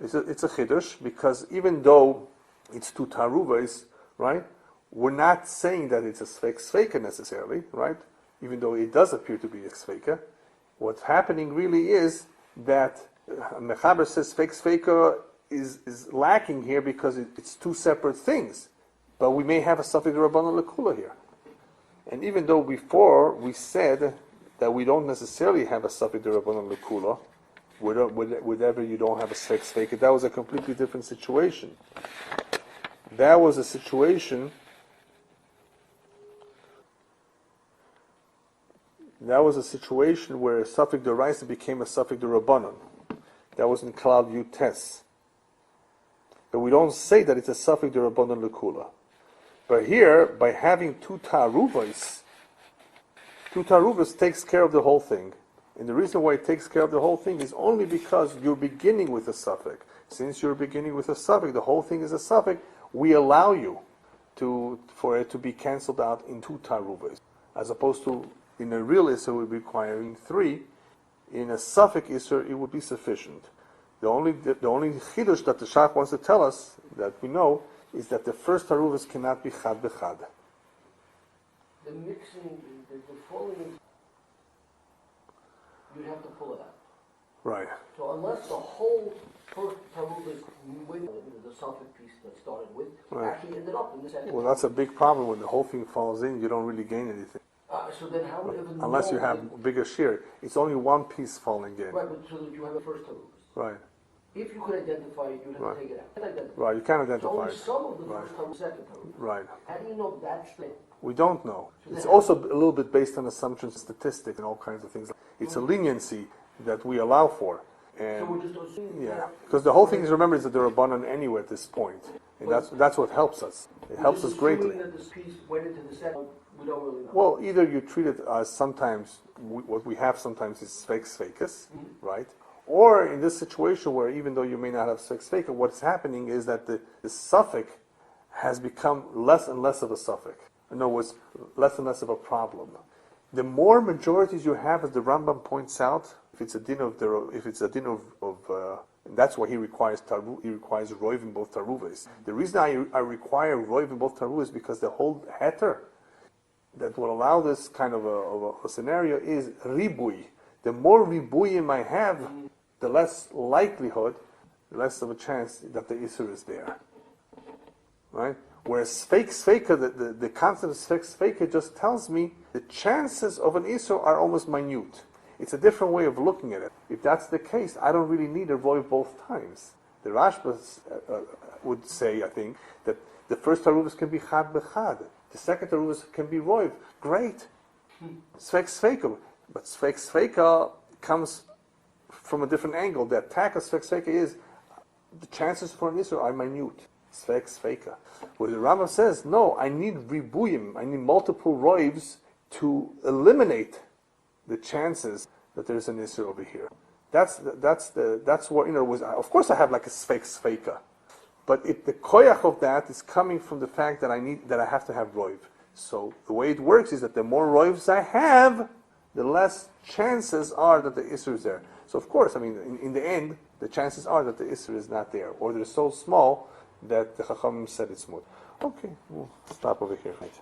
It's a Chiddush because even though it's two Taruvas, right, we're not saying that it's a Sfeka necessarily, right, even though it does appear to be a Sfeka. What's happening really is that Mechaber says Sfeka is lacking here because it's two separate things. But we may have a suffix rabbanon lekula here. And even though before we said that we don't necessarily have a suffix rabbanon lekula, whenever you don't have a sfeka, that was a completely different situation. That was a situation where a suffix deraisa became a suffix rabbanon. That was in Klal Yutes. But we don't say that it's a suffix derabanan lekula. But here, by having two taruvos takes care of the whole thing. And the reason why it takes care of the whole thing is only because you're beginning with a suffix. Since you're beginning with a suffix, the whole thing is a suffix, we allow you for it to be cancelled out in two taruvos. As opposed to, in a real Isser, we're requiring three. In a suffix Isser, it would be sufficient. The only chiddush that the Shach wants to tell us, that we know, is that the first taruvas cannot be chad bechad. The mixing, the falling, you'd have to pull it out. Right. So unless the whole first taruvas with the suffix piece that started with actually ended up in the second. Well, that's a big problem when the whole thing falls in. You don't really gain anything. So then how would it unless you have bigger shear, it's only one piece falling in. Right, but so that you have a first taruvas. Right. If you could identify it, you'd have to take it out. You can't identify Right, you can't it. identify Only it. some of the Right. first Taaruvot, second Taaruvot. Right. How do you know that's it? We don't know. It's also a little bit based on assumptions, statistics, and all kinds of things. It's a leniency that we allow for. So And we're just assuming yeah, that. because the whole thing is, remember, is that they're abundant anyway at this point. And that's what helps us. It helps us greatly. Assuming that this piece went into the second, we don't really know. Well, either you treat it as sometimes, what we have sometimes is Sfekas, right? Or in this situation where even though you may not have Sfeka, what's happening is that the suffix has become less and less of a suffix. In other words, less and less of a problem. The more majorities you have, as the Rambam points out, if it's a din of that's why he requires roiv in both taruves. The reason I require roiv in both taruves is because the whole heter that will allow this kind of a scenario is ribui. The more ribuyim I have, the less likelihood, the less of a chance that the isur is there. Right? Whereas Sfeka, the concept of Sfeka just tells me the chances of an isur are almost minute. It's a different way of looking at it. If that's the case, I don't really need a roiv both times. The Rashba would say, I think, that the first taruvos can be chad bechad. The second taruvos can be roiv. Great. Sfeka. But Sfeka comes from a different angle. The attack of Sfeka is the chances for an isur are minute. Sfeka. Where the Rambam says, no, I need ribuyim. I need multiple roivs to eliminate the chances that there's an isur over here. That's what, was. Of course, I have like a Sfeka, but the koyach of that is coming from the fact that I have to have roiv. So the way it works is that the more roivs I have, the less chances are that the isur is there. So of course, in the end, the chances are that the isur is not there, or they're so small that the Chachamim said it's mut. Okay, we'll stop over here. Right.